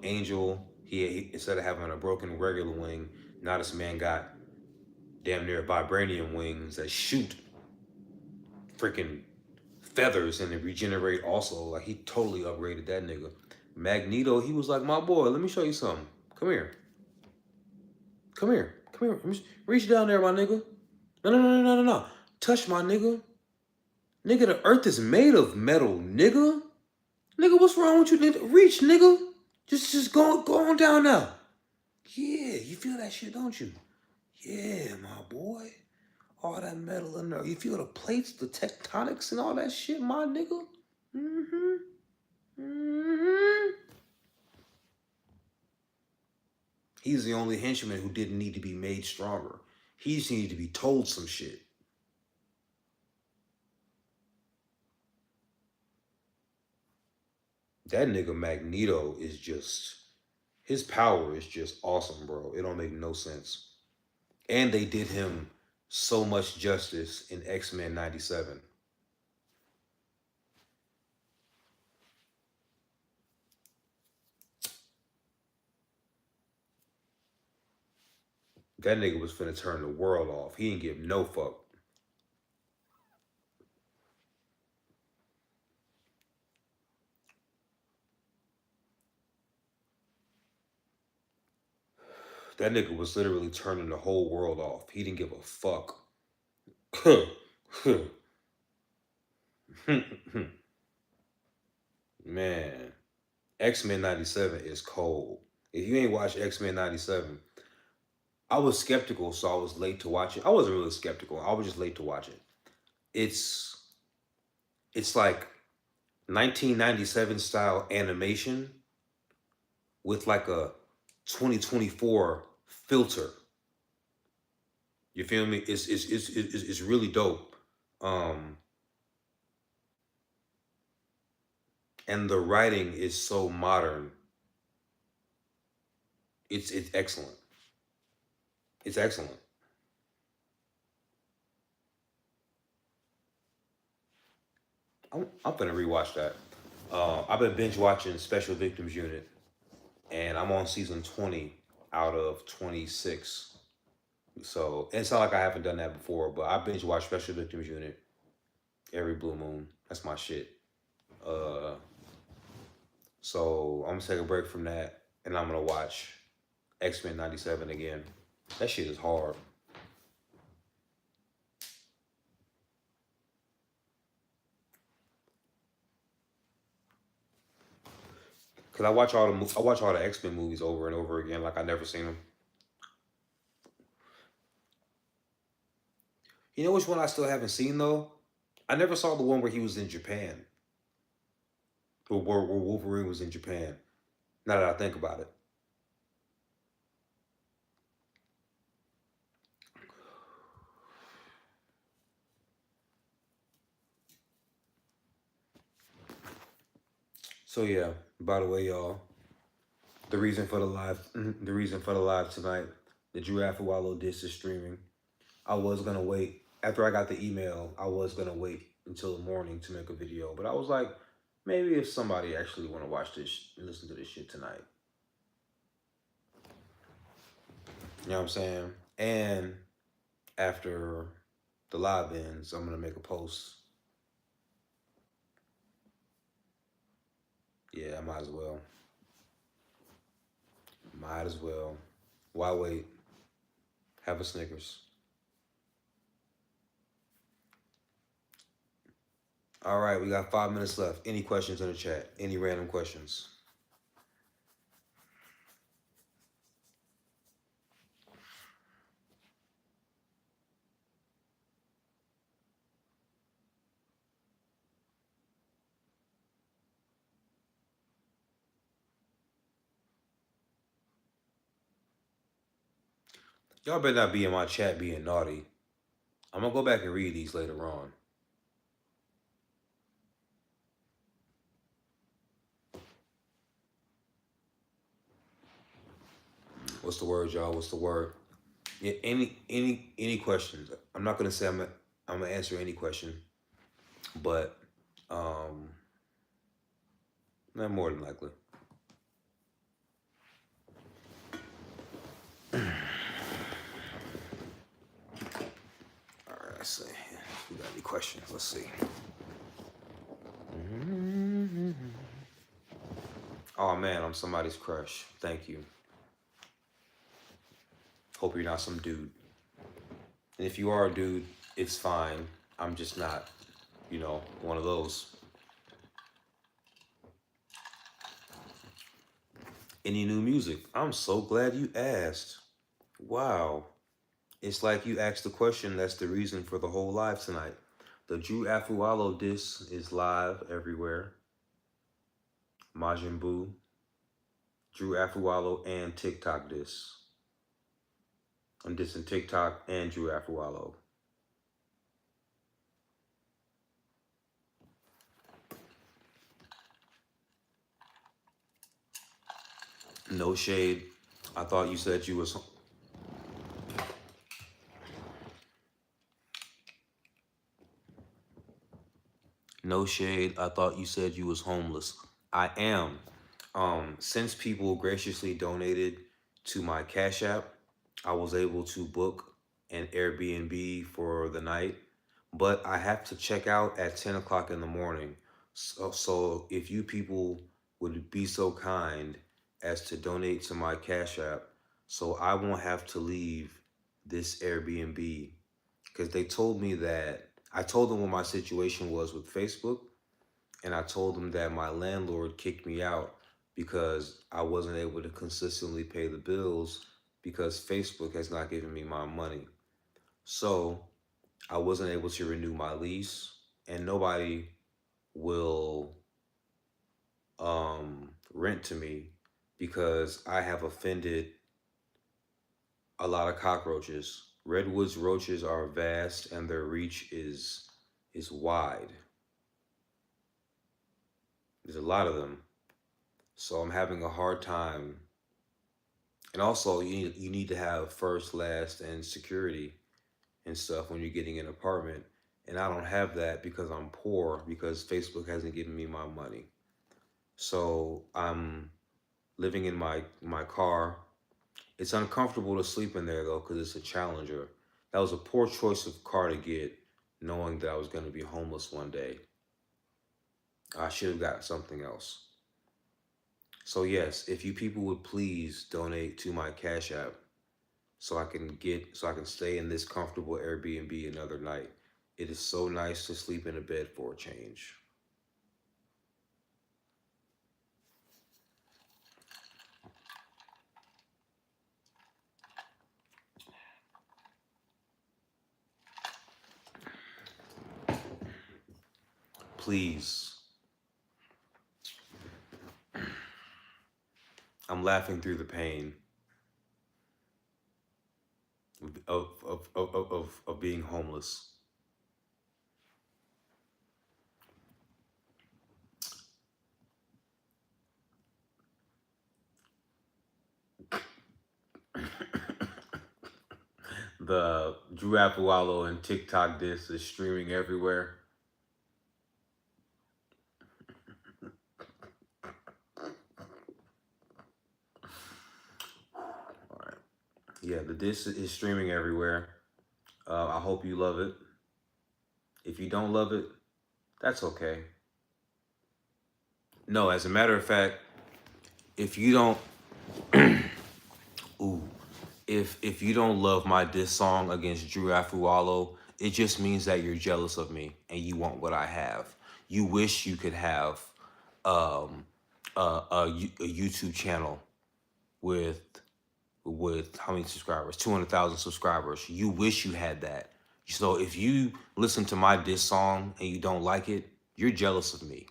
[SPEAKER 1] Angel, he instead of having a broken regular wing, now this man got damn near vibranium wings that shoot freaking feathers and they regenerate also. Like he totally upgraded that nigga. Magneto, he was like, my boy, let me show you something. Come here. Come here. Come here. Reach down there, my nigga. No, no, no, no, no, no. Touch my nigga. Nigga, the earth is made of metal, nigga. Nigga, what's wrong with you, nigga? Reach, nigga. Just go on down now. Yeah, you feel that shit, don't you? Yeah, my boy. All that metal in there. You feel the plates, the tectonics and all that shit, my nigga? Mm-hmm. Mm-hmm. He's the only henchman who didn't need to be made stronger. He just needed to be told some shit. That nigga Magneto is just, his power is just awesome, bro. It don't make no sense. And they did him so much justice in X-Men 97. That nigga was finna turn the world off. He didn't give no fuck. That nigga was literally turning the whole world off. He didn't give a fuck. Man, X-Men 97 is cold. If you ain't watched X-Men 97, I was skeptical, so I was late to watch it. I wasn't really skeptical. I was just late to watch it. It's it's like 1997 style animation with like a 2024 filter. You feel me? It's really dope. Um, and the writing is so modern. It's excellent. It's excellent. I'm gonna rewatch that. I've been binge watching Special Victims Unit, and I'm on season 20 out of 26. So it's not like I haven't done that before, but I binge watch Special Victims Unit every blue moon. That's my shit. Uh, so I'm gonna take a break from that, and I'm gonna watch X-Men 97 again. That shit is hard. Cause I watch all the X-Men movies over and over again, like I never seen them. You know which one I still haven't seen though? I never saw the one where he was in Japan, where Wolverine was in Japan. Now that I think about it. So yeah. By the way, y'all, the reason for the live tonight, the Giraffe Afualo disc is streaming. I was gonna wait after I got the email. I was gonna wait until the morning to make a video, but I was like, maybe if somebody actually want to watch this, listen to this shit tonight. You know what I'm saying? And after the live ends, I'm gonna make a post. Yeah, I might as well. Might as well. Why wait? Have a Snickers. All right, we got 5 minutes left. Any questions in the chat? Any random questions? Y'all better not be in my chat being naughty. I'm gonna go back and read these later on. What's the word, y'all? What's the word? Yeah, any questions? I'm not gonna say I'm gonna answer any question, but um, not more than likely. All right, let's see. We got any questions? Let's see. Oh man, I'm somebody's crush. Thank you. Hope you're not some dude. And if you are a dude, it's fine. I'm just not, one of those. Any new music? I'm so glad you asked. Wow. It's like you asked the question that's the reason for the whole live tonight. The Drew Afualo diss is live everywhere. Majin Buu, Drew Afualo, and TikTok diss. I'm dissing TikTok and Drew Afualo. No shade. I thought you said you was. No shade. I thought you said you was homeless. I am. Since people graciously donated to my Cash App, I was able to book an Airbnb for the night, but I have to check out at 10 o'clock in the morning. So if you people would be so kind as to donate to my Cash App, so I won't have to leave this Airbnb, because they told me that I told them what my situation was with Facebook, and I told them that my landlord kicked me out because I wasn't able to consistently pay the bills because Facebook has not given me my money. So I wasn't able to renew my lease, and nobody will rent to me because I have offended a lot of cockroaches. Redwoods roaches are vast and their reach is wide. There's a lot of them. So I'm having a hard time. And also you need to have first, last, and security and stuff when you're getting an apartment. And I don't have that because I'm poor because Facebook hasn't given me my money. So I'm living in my car. It's uncomfortable to sleep in there though because it's a Challenger. That was a poor choice of car to get, knowing that I was going to be homeless one day. I should have gotten something else. So yes, if you people would please donate to my Cash App so I can stay in this comfortable Airbnb another night. It is so nice to sleep in a bed for a change. Please. I'm laughing through the pain of being homeless. The Drew Afualo and TikTok diss is streaming everywhere. All right. Yeah, the diss is streaming everywhere. I hope you love it. If you don't love it, that's okay. No, as a matter of fact, if you don't, ooh, if you don't love my diss song against Drew Afualo, it just means that you're jealous of me and you want what I have. You wish you could have um, a YouTube channel with how many subscribers? 200,000 subscribers. You wish you had that. So if you listen to my diss song and you don't like it, you're jealous of me.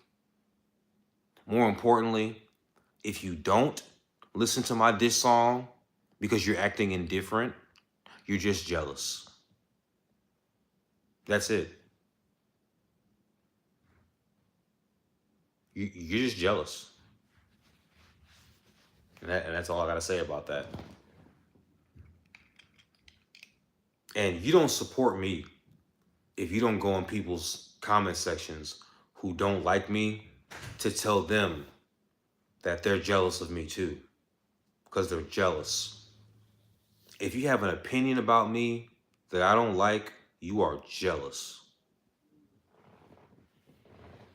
[SPEAKER 1] More importantly, if you don't listen to my diss song because you're acting indifferent, You're just jealous. That's it. You're just jealous. And that's all I got to say about that. And you don't support me if you don't go in people's comment sections who don't like me to tell them that they're jealous of me too, because they're jealous. If you have an opinion about me that I don't like, you are jealous.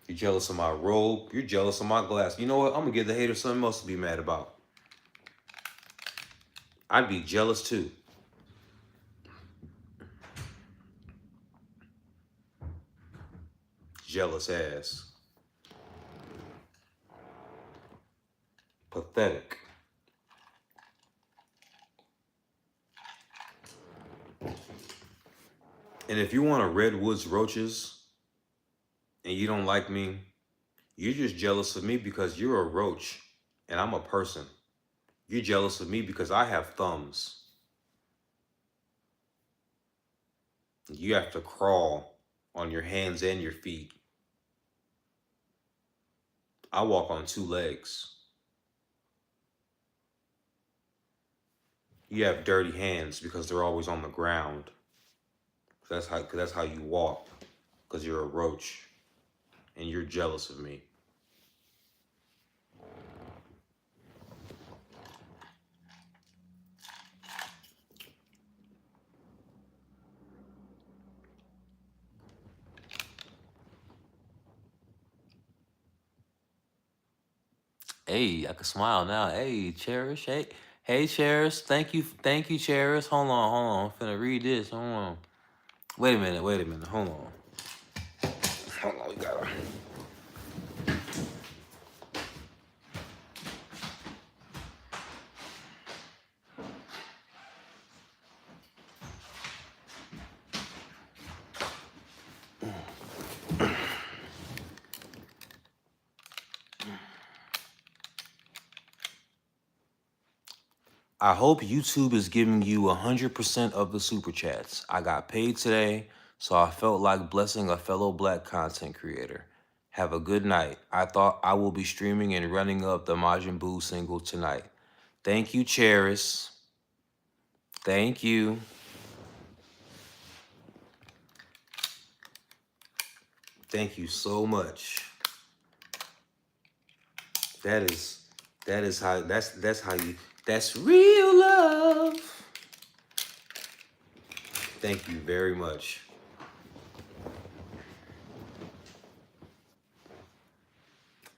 [SPEAKER 1] You're jealous of my robe. You're jealous of my glass. You know what? I'm going to give the haters something else to be mad about. I'd be jealous too. Jealous ass. Pathetic. And if you want to redwoods roaches and you don't like me, you're just jealous of me because you're a roach and I'm a person. You're jealous of me because I have thumbs. You have to crawl on your hands and your feet. I walk on 2 legs. You have dirty hands because they're always on the ground. That's how you walk, because you're a roach and you're jealous of me. Hey, I can smile now. Hey, Cherish. Hey, Cherish. Thank you, Cherish. Hold on. I'm finna read this. Hold on. Wait a minute. Hold on. We gotta. I hope YouTube is giving you 100% of the super chats. I got paid today, so I felt like blessing a fellow Black content creator. Have a good night. I thought I will be streaming and running up the MAJIN BUU single tonight. Thank you, Cheris. Thank you. Thank you so much. That's real love. Thank you very much.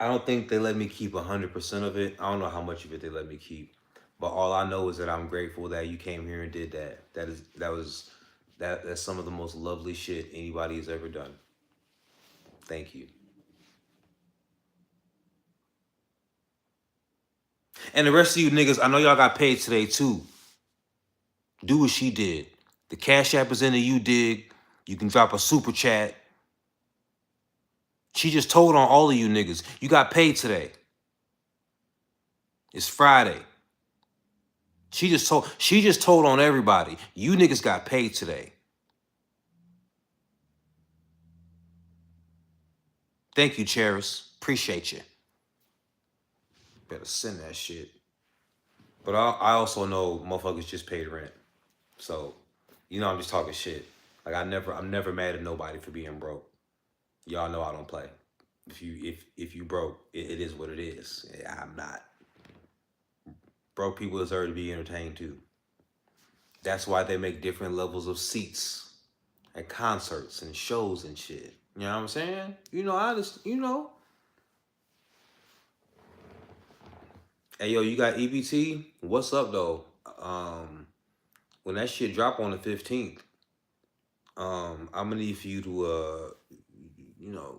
[SPEAKER 1] I don't think they let me keep 100% of it. I don't know how much of it they let me keep, but all I know is that I'm grateful that you came here and did that. That's some of the most lovely shit anybody has ever done. Thank you. And the rest of you niggas, I know y'all got paid today too. Do what she did. The Cash App is in the you dig. You can drop a super chat. She just told on all of you niggas. You got paid today. It's Friday. She just told on everybody. You niggas got paid today. Thank you, Cheris. Appreciate you. Better send that shit. But I also know motherfuckers just paid rent. So, I'm just talking shit. Like I'm never mad at nobody for being broke. Y'all know I don't play. If you broke, it is what it is. I'm not. Broke people deserve to be entertained too. That's why they make different levels of seats at concerts and shows and shit. You know what I'm saying? I just. Hey yo, you got EBT? What's up though? When that shit drop on the 15th, I'm gonna need for you to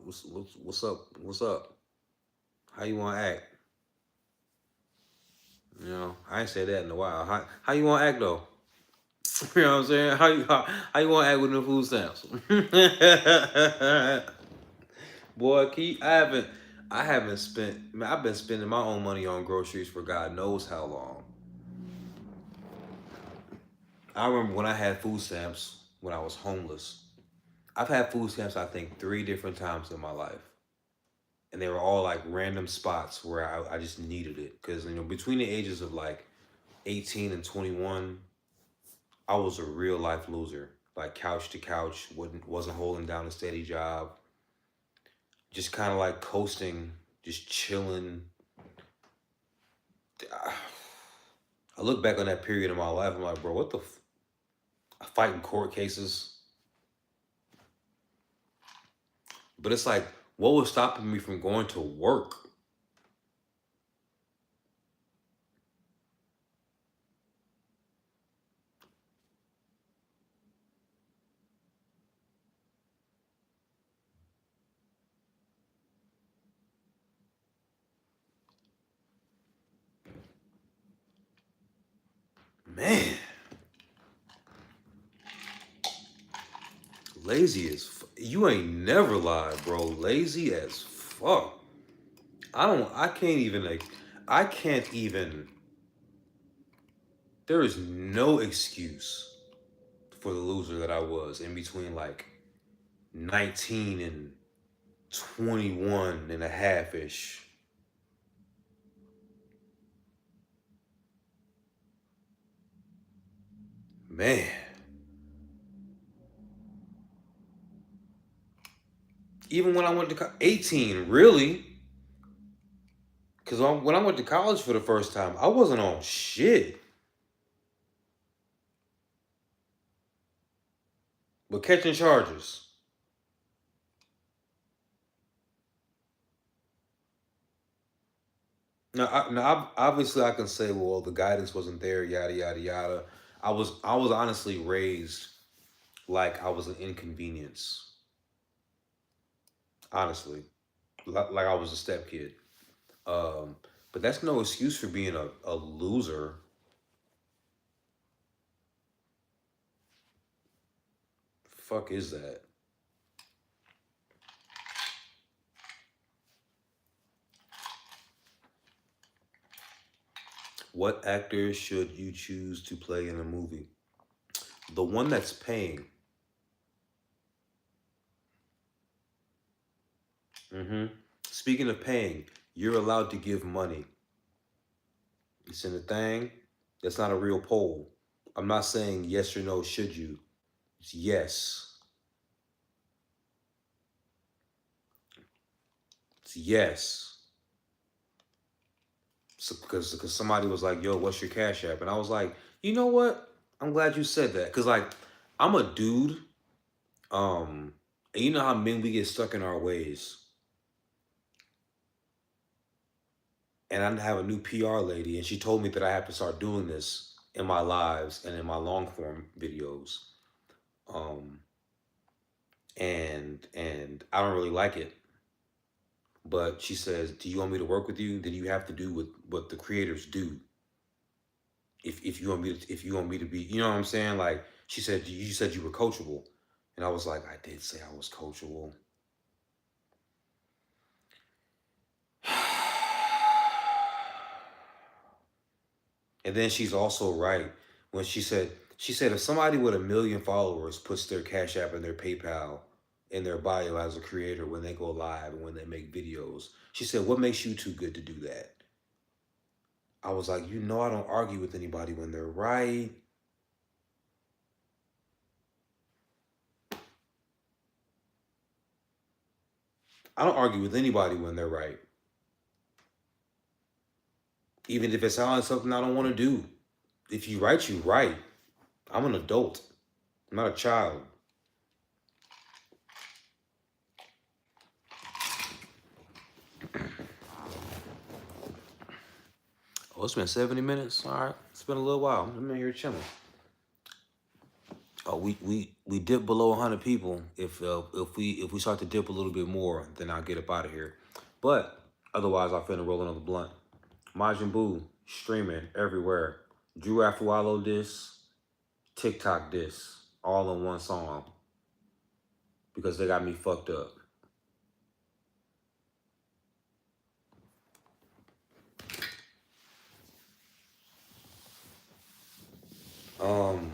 [SPEAKER 1] what's up? What's up? How you wanna act? I ain't said that in a while. How you wanna act though? You know what I'm saying? How you wanna act with the food stamps? Boy, I haven't spent, man, I've been spending my own money on groceries for God knows how long. I remember when I had food stamps when I was homeless. I've had food stamps, I think, 3 different times in my life. And they were all like random spots where I just needed it. Because, between the ages of like 18 and 21, I was a real life loser. Like couch to couch, wasn't holding down a steady job, just kind of like coasting, just chilling. I look back on that period of my life, I'm like, bro, what the fighting court cases. But it's like, what was stopping me from going to work? Man, lazy as you ain't never lied, bro. Lazy as fuck. I can't even like, I can't even, there is no excuse for the loser that I was in between like 19 and 21 and a half ish. Man, even when I went to 18, really, because when I went to college for the first time, I wasn't on shit. But catching charges. Now, obviously, I can say, well, the guidance wasn't there, yada yada yada. I was honestly raised like I was an inconvenience. Honestly, like I was a step kid. Um, but that's no excuse for being a loser. Fuck is that? What actor should you choose to play in a movie? The one that's paying. hmm Speaking of paying, you're allowed to give money. It's in the thing. That's not a real poll. I'm not saying yes or no, should you? It's yes. It's yes. So, because somebody was like, yo, what's your Cash App? And I was like, you know what? I'm glad you said that. Because, like, I'm a dude. And you know how men, we get stuck in our ways. And I have a new PR lady, and she told me that I have to start doing this in my lives and in my long form videos. Um, and I don't really like it. But she says, "Do you want me to work with you? Then you have to do what the creators do. If you want me to, if you want me to be, you know what I'm saying? Like she said, you said you were coachable, and I was like, I did say I was coachable. And then she's also right when she said if somebody with 1 million followers puts their Cash App and their PayPal in their bio as a creator when they go live and when they make videos, she said, what makes you too good to do that? I was like, I don't argue with anybody when they're right. I don't argue with anybody when they're right, even if it sounds like something I don't want to do. If you right, you right. I'm an adult. I'm not a child. Oh, it's been 70 minutes. All right, it's been a little while. I'm in here chilling. Oh, we dip below 100 people. If we start to dip a little bit more, then I'll get up out of here. But otherwise, I finna roll another blunt. Majin Buu streaming everywhere. Drew Afualo diss, TikTok diss, all in one song because they got me fucked up. Um,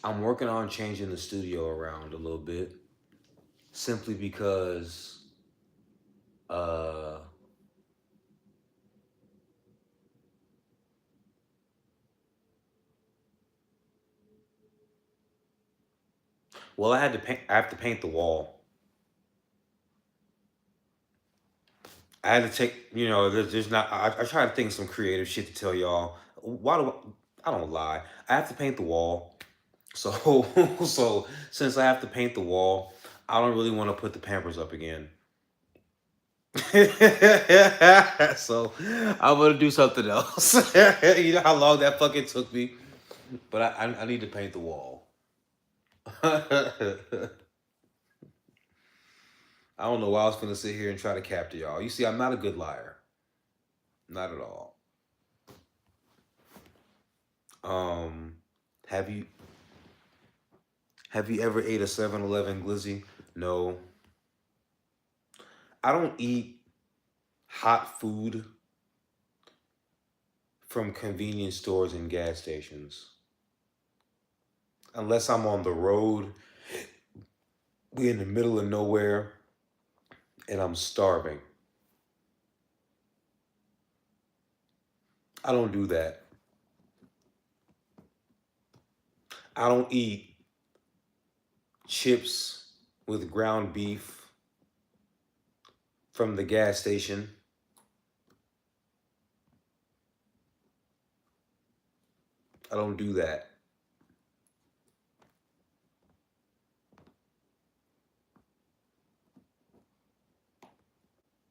[SPEAKER 1] I'm working on changing the studio around a little bit, simply because uh well, I have to paint the wall. I had to take, there's not, I try to think of some creative shit to tell y'all. Why do I don't lie. I have to paint the wall. So, so since I have to paint the wall, I don't really want to put the Pampers up again. So I'm gonna do something else. You know how long that fucking took me, but I need to paint the wall. I don't know why I was gonna sit here and try to capture y'all. You see, I'm not a good liar, not at all. Um, have you have you ever ate a 7-Eleven glizzy? No, I don't eat hot food from convenience stores and gas stations unless I'm on the road. We in the middle of nowhere and I'm starving. I don't do that. I don't eat chips with ground beef from the gas station. I don't do that.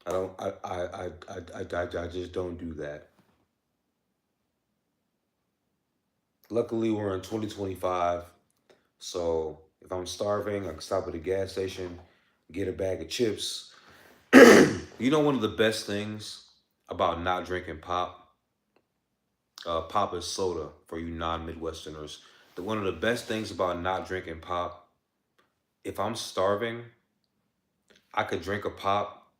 [SPEAKER 1] I don't. I just don't do that. Luckily, we're in 2025, so if I'm starving, I can stop at a gas station, get a bag of chips. One of the best things about not drinking pop. Pop is soda for you non-Midwesterners. One of the best things about not drinking pop, if I'm starving, I could drink a pop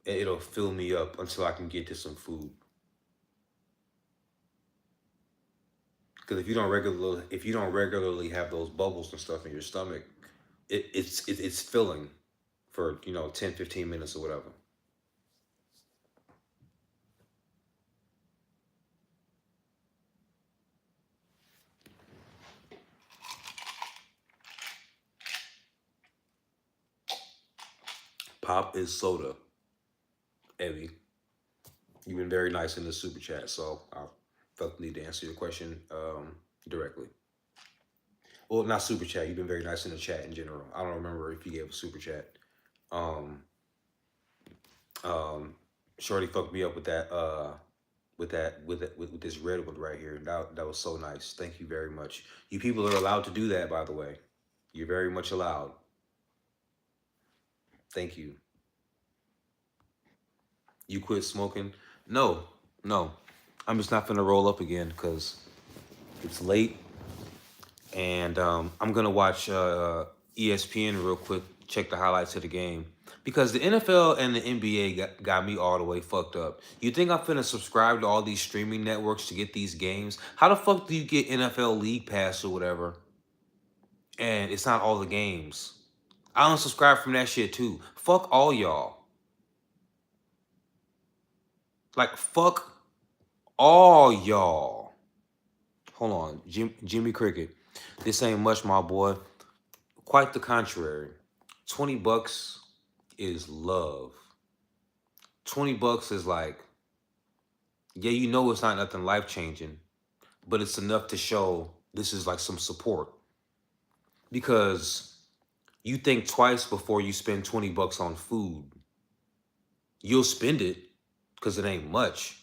[SPEAKER 1] and it'll fill me up until I can get to some food. Because if you don't regularly have those bubbles and stuff in your stomach, it's filling for 10-15 minutes or whatever. Pop is soda. Evie, you've been very nice in the super chat, so I felt the need to answer your question directly. Well, not super chat. You've been very nice in the chat in general. I don't remember if you gave a super chat. Um, um, Shorty fucked me up with that. With this red one right here. That was so nice. Thank you very much. You people are allowed to do that, by the way. You're very much allowed. Thank you. You quit smoking? No, no. I'm just not gonna roll up again because it's late, and I'm gonna watch ESPN real quick. Check the highlights of the game because the NFL and the NBA got me all the way fucked up. You think I'm finna subscribe to all these streaming networks to get these games? How the fuck do you get NFL League Pass or whatever? And it's not all the games. I unsubscribe from that shit too. Fuck all y'all. Like fuck all y'all. Hold on, Jimmy Cricket. This ain't much, my boy. Quite the contrary. $20 is love. $20 is like, yeah, it's not nothing life changing, but it's enough to show this is like some support. Because you think twice before you spend $20 on food. You'll spend it because it ain't much,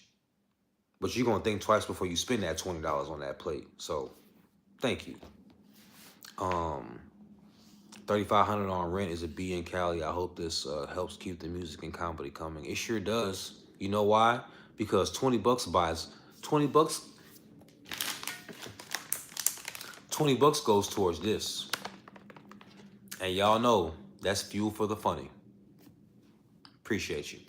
[SPEAKER 1] but you're gonna think twice before you spend that $20 on that plate. So thank you. 3,500 on rent is a B in Cali. I hope this helps keep the music and comedy coming. It sure does. You know why? Because $20 buys 20 bucks. $20 goes towards this, and y'all know that's fuel for the funny. Appreciate you.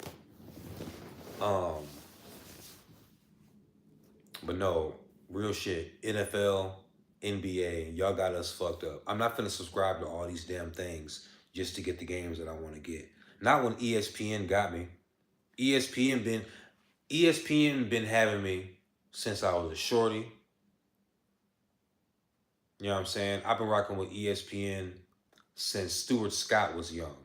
[SPEAKER 1] But no, real shit. NFL. NBA. Y'all got us fucked up. I'm not finna subscribe to all these damn things just to get the games that I want to get. Not when ESPN got me. ESPN been ESPN been having me since I was a shorty. You know what I'm saying? I've been rocking with ESPN since Stuart Scott was young.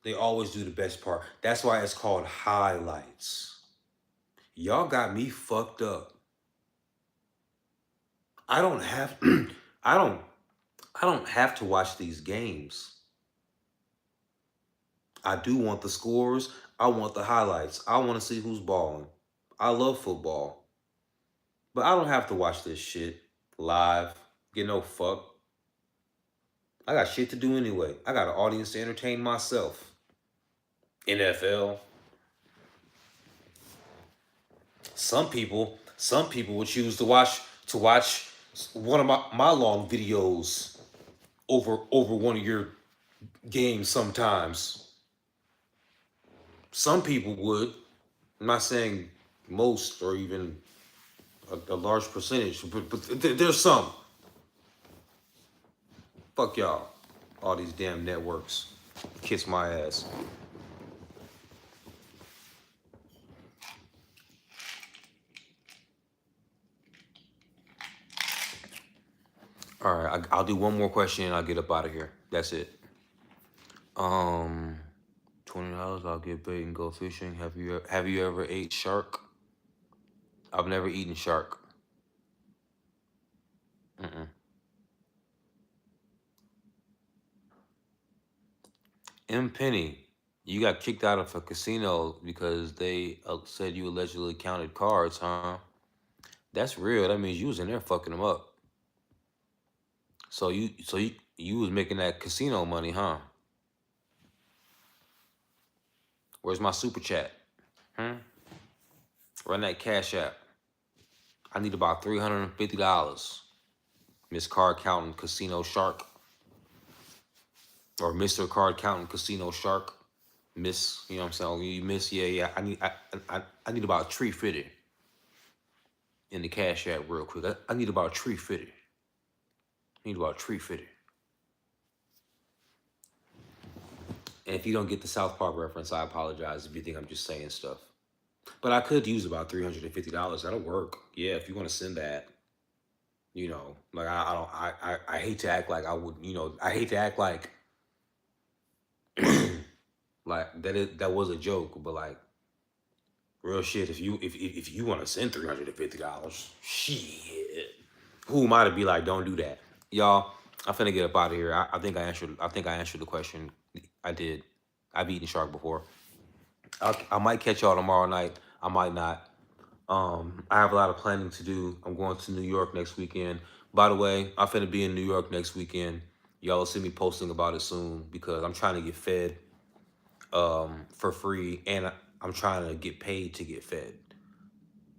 [SPEAKER 1] They always do the best part. That's why it's called highlights. Y'all got me fucked up. I don't have I don't I don't have to watch these games. I do want the scores. I want the highlights. I want to see who's balling. I love football. But I don't have to watch this shit live. Get no fuck. I got shit to do anyway. I got an audience to entertain myself. NFL. Some people would choose to watch one of my long videos over one of your games sometimes. Some people would. I'm not saying most or even a large percentage, but there's some. Fuck y'all. All these damn networks. Kiss my ass. All right, I'll do one more question and I'll get up out of here. That's it. Um, $20. I'll get bait and go fishing. Have you ever ate shark? I've never eaten shark. Mm-mm. M Penny, you got kicked out of a casino because they said you allegedly counted cards, huh? That's real. That means you was in there fucking them up. So you was making that casino money, huh? Where's my super chat? Hmm? Run that cash app. I need about $350. Miss Card Counting Casino Shark. Or Mr. Card Counting Casino Shark. Miss, you know what I'm saying? You miss, yeah. I need about a tree fitted in the cash app real quick. I need about a tree fitted. I need about a tree fitted. And if you don't get the South Park reference, I apologize if you think I'm just saying stuff. But I could use about $350. That'll work. Yeah, if you want to send that. Like I don't I hate to act like I would, I hate to act like like that was a joke, but like real shit, if you want to send $350, shit. Who am I to be like, don't do that? Y'all, I'm finna get up out of here. I think I answered the question. I did. I've eaten shark before. I might catch y'all tomorrow night. I might not. I have a lot of planning to do. I'm going to New York next weekend. By the way, I'm finna be in New York next weekend. Y'all will see me posting about it soon because I'm trying to get fed for free, and I'm trying to get paid to get fed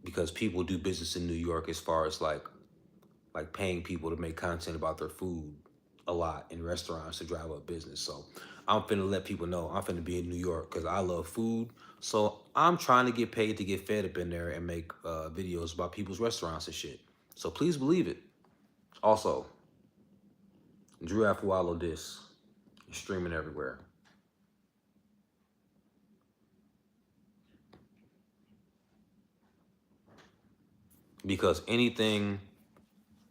[SPEAKER 1] because people do business in New York as far as like paying people to make content about their food a lot in restaurants to drive up business. So I'm finna let people know I'm finna be in New York because I love food. So I'm trying to get paid to get fed up in there and make videos about people's restaurants and shit. So please believe it. Also, Drew Afualo this streaming everywhere. Because anything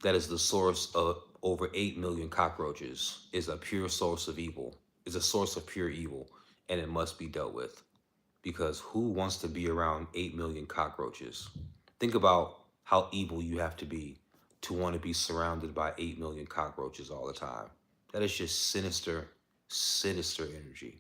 [SPEAKER 1] that is the source of over 8 million cockroaches is a pure source of evil, is a source of pure evil, and it must be dealt with. Because who wants to be around 8 million cockroaches? Think about how evil you have to want to be surrounded by 8 million cockroaches all the time. That is just sinister, sinister energy.